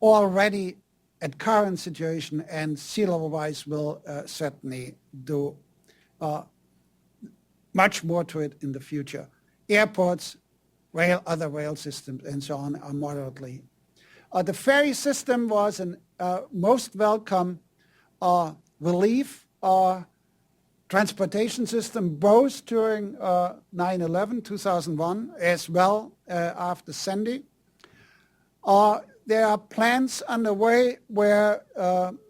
already at current situation, and sea level rise will certainly do much more to it in the future. Airports, rail, other rail systems, and so on are moderately. The ferry system was a most welcome relief transportation system, both during 9/11, 2001, as well after Sandy. There are plans underway where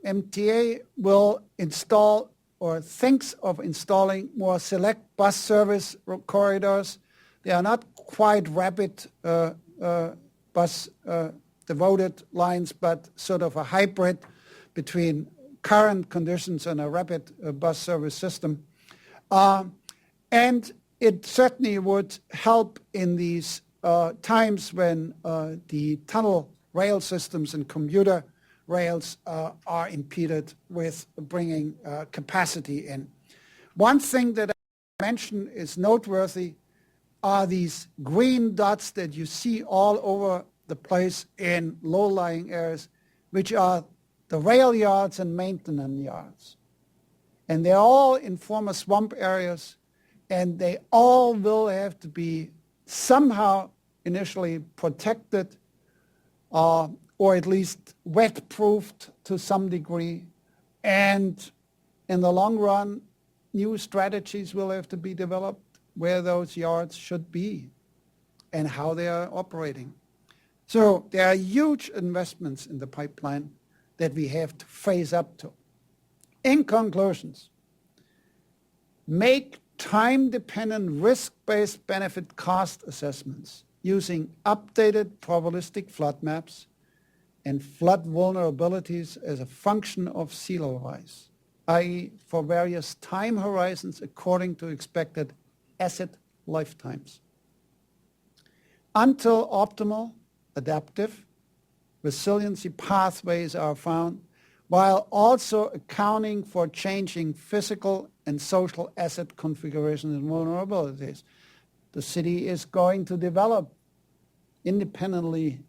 MTA will install or thinks of installing more select bus service corridors. They are not quite rapid bus devoted lines, but sort of a hybrid between current conditions and a rapid bus service system. And it certainly would help in these times when the tunnel rail systems and commuter rails are impeded with bringing capacity in. One thing that I mentioned is noteworthy are these green dots that you see all over the place in low-lying areas, which are the rail yards and maintenance yards. And they're all in former swamp areas, and they all will have to be somehow initially protected or at least wet-proofed to some degree. And in the long run, new strategies will have to be developed where those yards should be and how they are operating. So there are huge investments in the pipeline that we have to phase up to. In conclusions, make time-dependent risk-based benefit cost assessments using updated probabilistic flood maps and flood vulnerabilities as a function of sea level rise, i.e. for various time horizons according to expected asset lifetimes. Until optimal, adaptive, resiliency pathways are found, while also accounting for changing physical and social asset configurations and vulnerabilities. The city is going to develop independently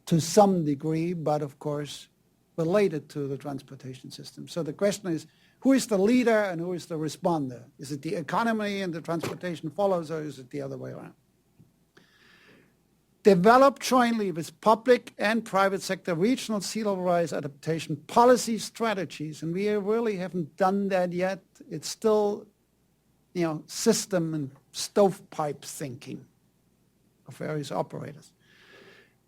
to some degree, but of course related to the transportation system. So the question is, who is the leader and who is the responder? Is it the economy and the transportation follows, or is it the other way around? Develop jointly with public and private sector regional sea level rise adaptation policy strategies, and we really haven't done that yet. It's still, system and stovepipe thinking of various operators.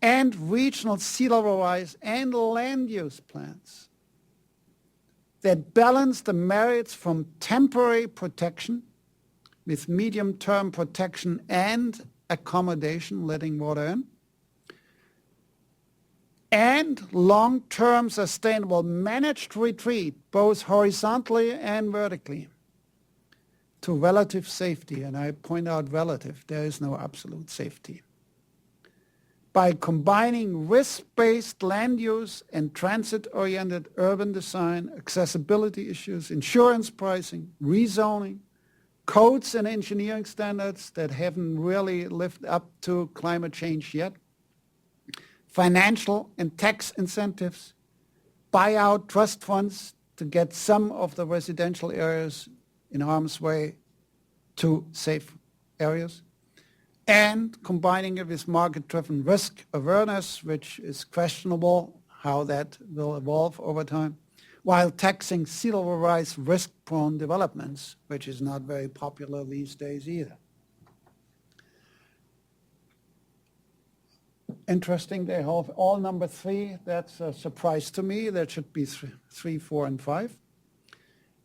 And regional sea level rise and land use plans that balance the merits from temporary protection with medium-term protection and accommodation, letting water in, and long-term sustainable managed retreat, both horizontally and vertically, to relative safety. And I point out relative, there is no absolute safety. By combining risk-based land use and transit-oriented urban design, accessibility issues, insurance pricing, rezoning, codes and engineering standards that haven't really lived up to climate change yet, financial and tax incentives, buyout trust funds to get some of the residential areas in harm's way to safe areas, and combining it with market-driven risk awareness, which is questionable how that will evolve over time, while taxing sea level rise risk-prone developments, which is not very popular these days either. Interesting, they have all number 3. That's a surprise to me. That should be 3, 4, and 5.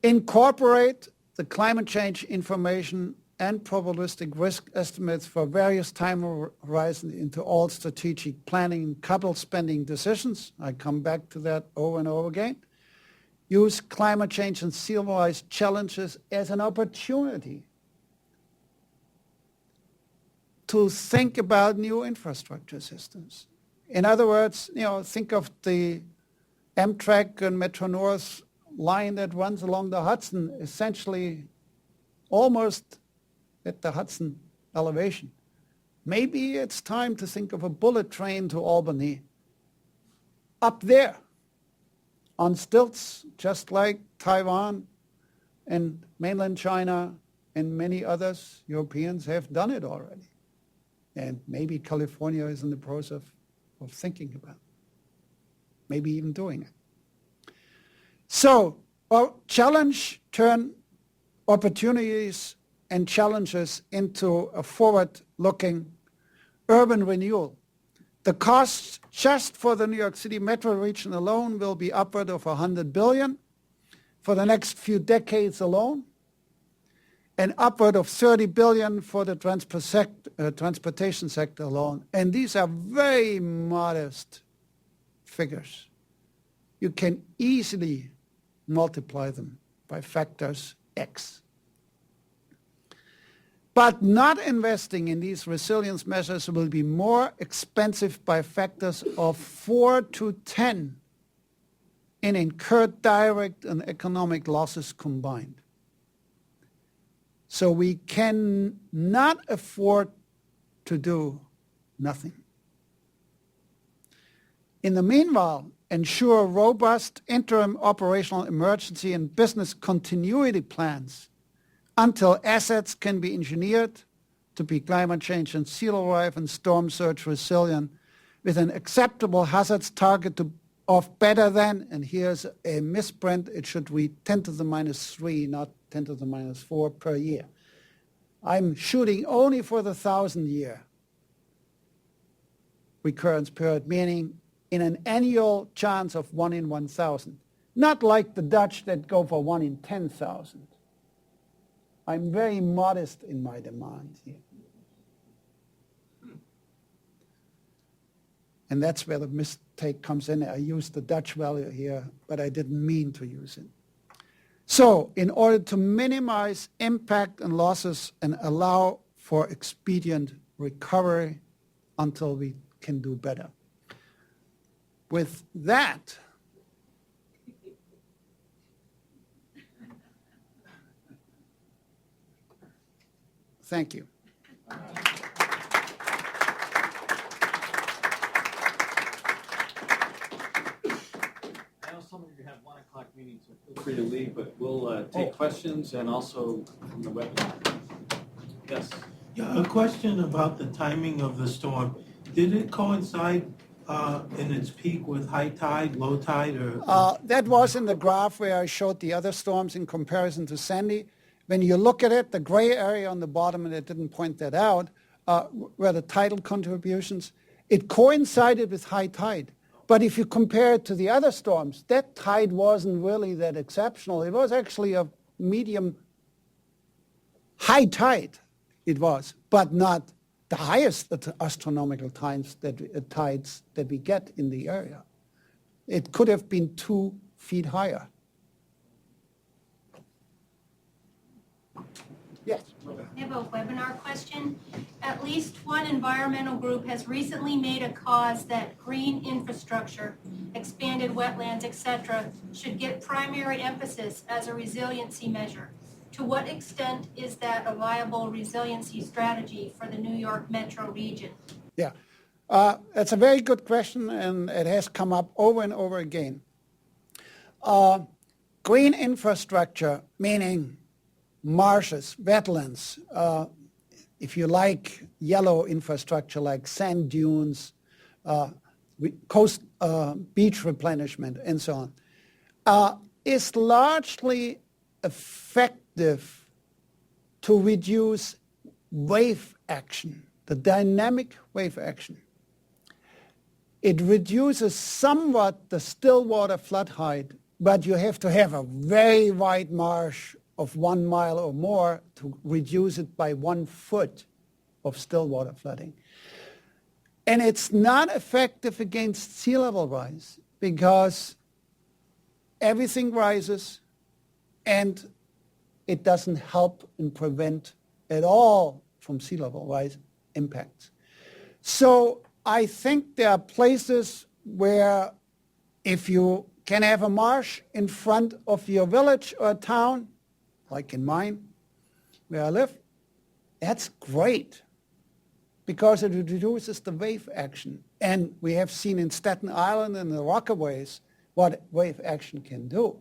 Incorporate the climate change information and probabilistic risk estimates for various time horizons into all strategic planning and capital spending decisions. I come back to that over and over again. Use climate change and sea level rise challenges as an opportunity to think about new infrastructure systems. In other words, think of the Amtrak and Metro North line that runs along the Hudson, essentially almost at the Hudson elevation. Maybe it's time to think of a bullet train to Albany up there on stilts, just like Taiwan and mainland China and many others, Europeans, have done it already. And maybe California is in the process of thinking about it, maybe even doing it. So, challenge turn opportunities and challenges into a forward-looking urban renewal. The cost just for the New York City metro region alone will be upward of $100 billion for the next few decades alone, and upward of $30 billion for the transportation sector alone. And these are very modest figures. You can easily multiply them by factors X. But not investing in these resilience measures will be more expensive by factors of 4 to 10 in incurred direct and economic losses combined. So we cannot afford to do nothing. In the meanwhile, ensure robust interim operational emergency and business continuity plans until assets can be engineered to be climate change and sea level rise and storm surge resilient with an acceptable hazards target of better than, and here's a misprint, it should read 10 to the minus 3, not 10 to the minus 4 per year. I'm shooting only for the 1,000-year recurrence period, meaning in an annual chance of 1 in 1,000. Not like the Dutch that go for 1 in 10,000. I'm very modest in my demands here. And that's where the mistake comes in. I used the Dutch value here, but I didn't mean to use it. So, in order to minimize impact and losses and allow for expedient recovery until we can do better. With that, thank you. meeting, so feel free to leave, but we'll take questions and also from the webinar. Yes. Yeah, a question about the timing of the storm. Did it coincide in its peak with high tide, low tide, or? That was in the graph where I showed the other storms in comparison to Sandy. When you look at it, the gray area on the bottom, and it didn't point that out, were the tidal contributions. It coincided with high tide. But if you compare it to the other storms, that tide wasn't really that exceptional. It was actually a medium high tide, it was, but not the highest astronomical tides that we get in the area. It could have been 2 feet higher. Yes. I have a webinar question. At least one environmental group has recently made a cause that green infrastructure, expanded wetlands, etc., should get primary emphasis as a resiliency measure. To what extent is that a viable resiliency strategy for the New York metro region? Yeah, that's a very good question, and it has come up over and over again. Green infrastructure, meaning marshes, wetlands, if you like yellow infrastructure like sand dunes, coast beach replenishment, and so on, is largely effective to reduce wave action, the dynamic wave action. It reduces somewhat the still water flood height, but you have to have a very wide marsh of 1 mile or more to reduce it by 1 foot of still water flooding. And it's not effective against sea level rise because everything rises and it doesn't help and prevent at all from sea level rise impacts. So I think there are places where if you can have a marsh in front of your village or town, like in mine, where I live, that's great because it reduces the wave action. And we have seen in Staten Island and the Rockaways what wave action can do.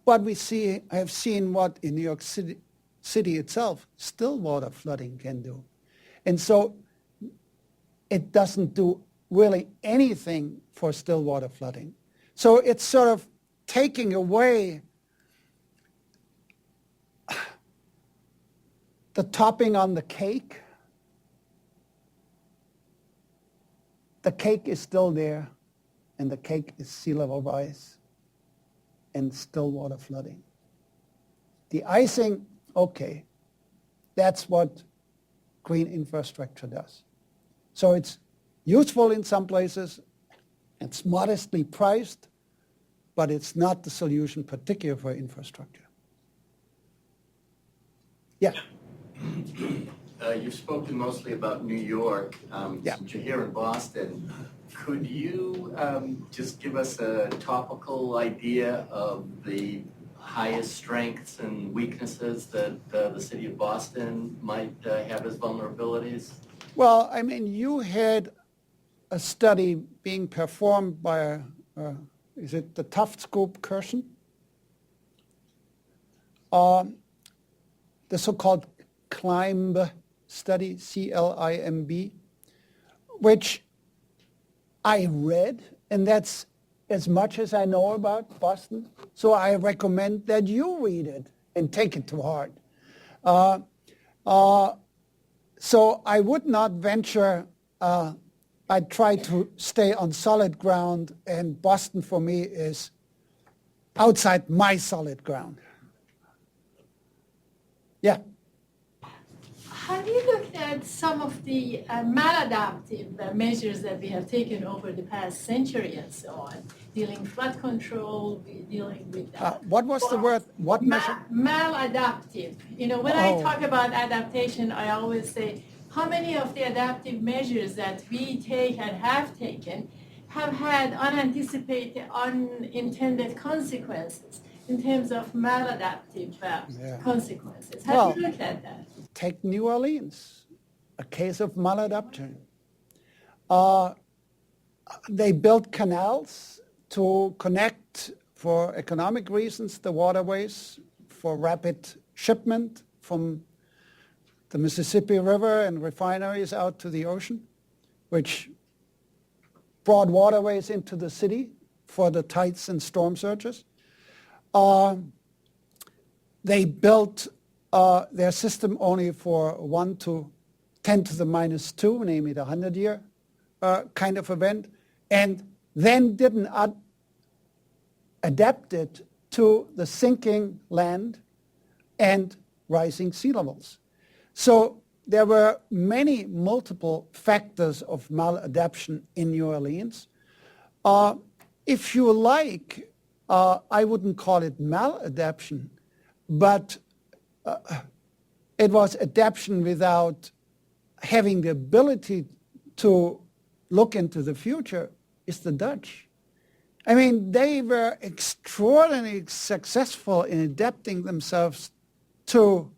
But I have seen what in New York City itself, still water flooding can do. And so it doesn't do really anything for still water flooding. So it's sort of taking away the topping on the cake. The cake is still there, and the cake is sea level rise and still water flooding. The icing, okay, that's what green infrastructure does. So it's useful in some places, it's modestly priced, but it's not the solution, particularly for infrastructure. Yeah. You've spoken mostly about New York. Yeah. Since you're here in Boston, could you just give us a topical idea of the highest strengths and weaknesses that the city of Boston might have as vulnerabilities? Well, I mean, you had a study being performed by, is it the Tufts Group, Kirschen? The so-called CLIMB study, C-L-I-M-B, which I read, and that's as much as I know about Boston. So I recommend that you read it and take it to heart. So I would not venture, I try to stay on solid ground, and Boston for me is outside my solid ground. Yeah. Have you looked at some of the maladaptive measures that we have taken over the past century and so on, dealing with flood control, dealing with... What was the word? What measure? Maladaptive. You know, when I talk about adaptation, I always say, how many of the adaptive measures that we take and have taken have had unanticipated, unintended consequences in terms of maladaptive consequences? Have you looked at that? Take New Orleans, a case of maladaptation. They built canals to connect for economic reasons, the waterways for rapid shipment from the Mississippi River and refineries out to the ocean, which brought waterways into the city for the tides and storm surges. They built their system only for 1 to 10 to the minus 2, namely the 100-year kind of event, and then didn't adapt it to the sinking land and rising sea levels. So there were many multiple factors of maladaptation in New Orleans. If you like, I wouldn't call it maladaptation, but it was adaptation without having the ability to look into the future is the Dutch. I mean, they were extraordinarily successful in adapting themselves to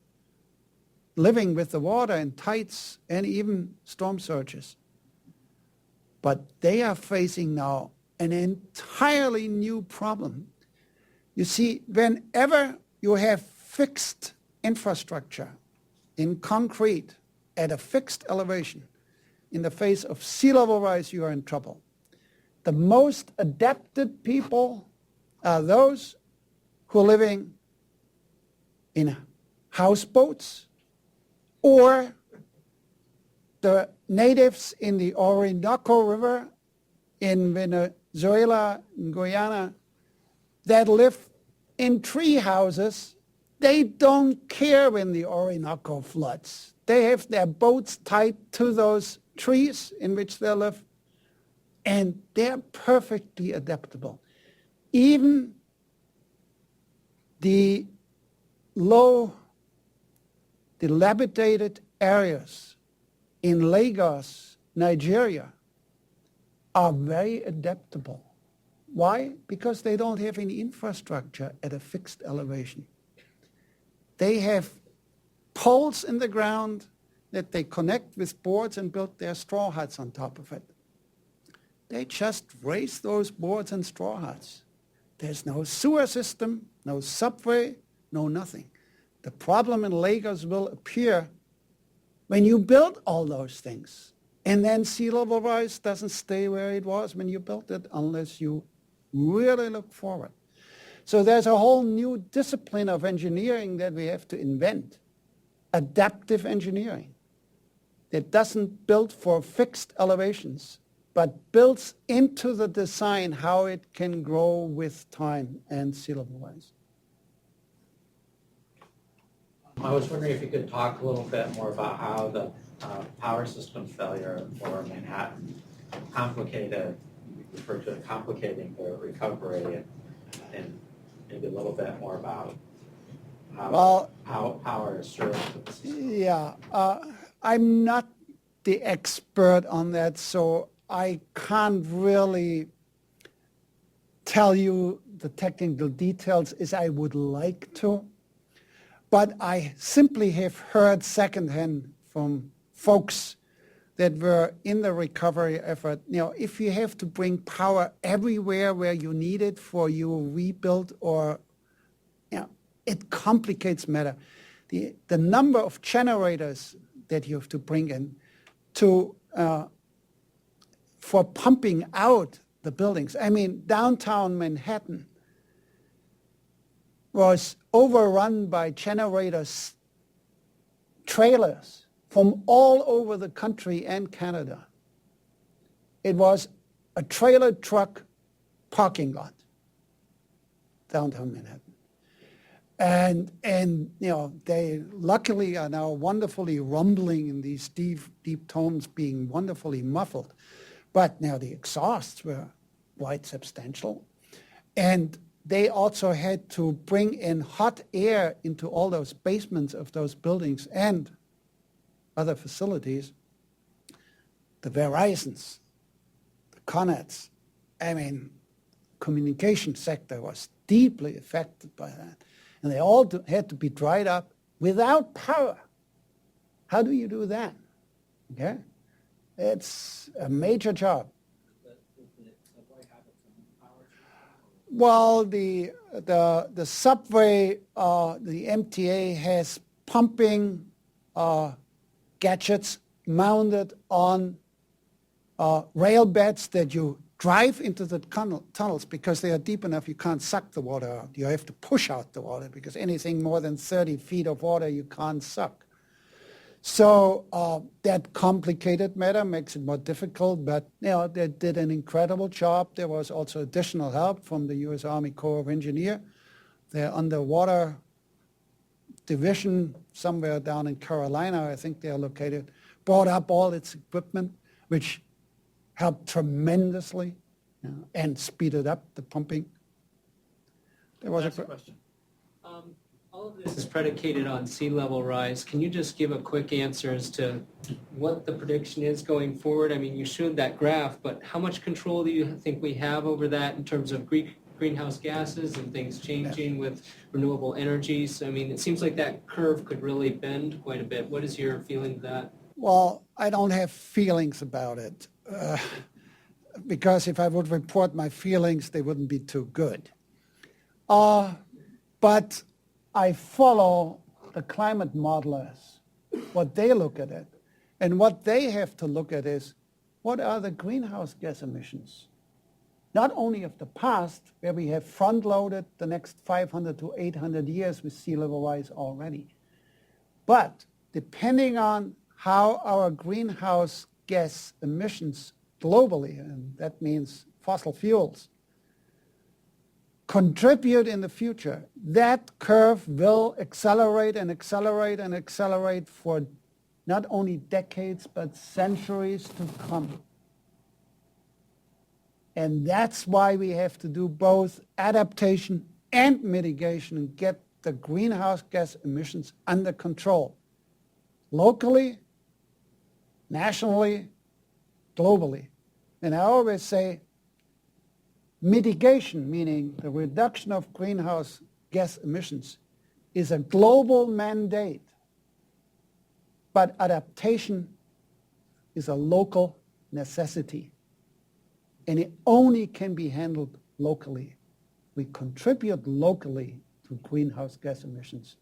living with the water and tides and even storm surges. But they are facing now an entirely new problem. You see, whenever you have fixed infrastructure in concrete at a fixed elevation, in the face of sea level rise, you are in trouble. The most adapted people are those who are living in houseboats or the natives in the Orinoco River in Venezuela and Guyana that live in tree houses. They don't care when the Orinoco floods. They have their boats tied to those trees in which they live, and they're perfectly adaptable. Even the low, dilapidated areas in Lagos, Nigeria, are very adaptable. Why? Because they don't have any infrastructure at a fixed elevation. They have poles in the ground that they connect with boards and build their straw huts on top of it. They just raise those boards and straw huts. There's no sewer system, no subway, no nothing. The problem in Lagos will appear when you build all those things. And then sea level rise doesn't stay where it was when you built it unless you really look forward. So there's a whole new discipline of engineering that we have to invent, adaptive engineering, that doesn't build for fixed elevations, but builds into the design how it can grow with time and sea level rise. I was wondering if you could talk a little bit more about how the power system failure for Manhattan complicated, you referred to it complicating the recovery, and maybe a little bit more about how power is served to the system. Yeah, I'm not the expert on that, so I can't really tell you the technical details as I would like to, but I simply have heard secondhand from folks that were in the recovery effort. You know, if you have to bring power everywhere where you need it for your rebuild, or it complicates matter. The number of generators that you have to bring in to for pumping out the buildings. I mean, downtown Manhattan was overrun by generators, trailers from all over the country and Canada. It was a trailer truck parking lot, downtown Manhattan. And you know, they luckily are now wonderfully rumbling in these deep tones, being wonderfully muffled. But now the exhausts were quite substantial. And they also had to bring in hot air into all those basements of those buildings and other facilities. The Verizons, the Coneds, I mean, communication sector was deeply affected by that. And they all had to be dried up without power. How do you do that? Okay? It's a major job. Well, the subway, the MTA has pumping gadgets mounted on rail beds that you drive into the tunnels because they are deep enough. You can't suck the water out. You have to push out the water because anything more than 30 feet of water you can't suck. So that complicated matter makes it more difficult, but they did an incredible job. There was also additional help from the U.S. Army Corps of Engineers. Their underwater division somewhere down in Carolina, I think they are located, brought up all its equipment, which helped tremendously and speeded up the pumping. There was Last question. All of this is predicated on sea level rise. Can you just give a quick answer as to what the prediction is going forward? I mean, you showed that graph, but how much control do you think we have over that in terms of greenhouse gases and things changing with renewable energies? I mean, it seems like that curve could really bend quite a bit. What is your feeling of that? Well, I don't have feelings about it because if I would report my feelings, they wouldn't be too good. But I follow the climate modelers, what they look at it. And what they have to look at is, what are the greenhouse gas emissions? Not only of the past, where we have front-loaded the next 500 to 800 years with sea level rise already, but depending on how our greenhouse gas emissions globally, and that means fossil fuels, contribute in the future, that curve will accelerate and accelerate and accelerate for not only decades, but centuries to come. And that's why we have to do both adaptation and mitigation and get the greenhouse gas emissions under control, locally, nationally, globally. And I always say mitigation, meaning the reduction of greenhouse gas emissions, is a global mandate, but adaptation is a local necessity. And it only can be handled locally. We contribute locally to greenhouse gas emissions.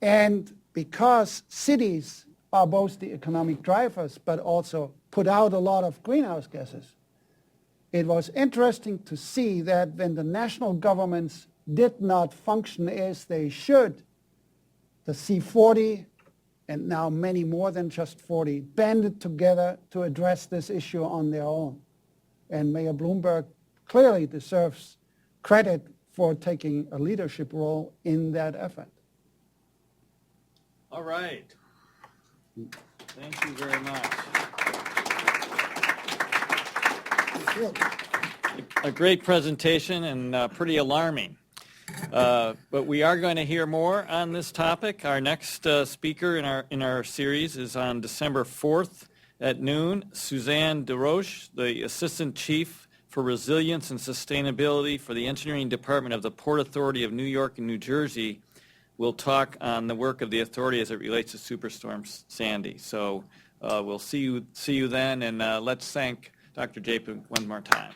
And because cities are both the economic drivers, but also put out a lot of greenhouse gases, it was interesting to see that when the national governments did not function as they should, the C40, and now many more than just 40, banded together to address this issue on their own. And Mayor Bloomberg clearly deserves credit for taking a leadership role in that effort. All right. Thank you very much. A great presentation and pretty alarming. But we are going to hear more on this topic. Our next speaker in our series is on December 4th at noon. Suzanne DeRoche, the Assistant Chief for Resilience and Sustainability for the Engineering Department of the Port Authority of New York and New Jersey, will talk on the work of the authority as it relates to Superstorm Sandy. So we'll see you then, and let's thank Dr. Japin one more time.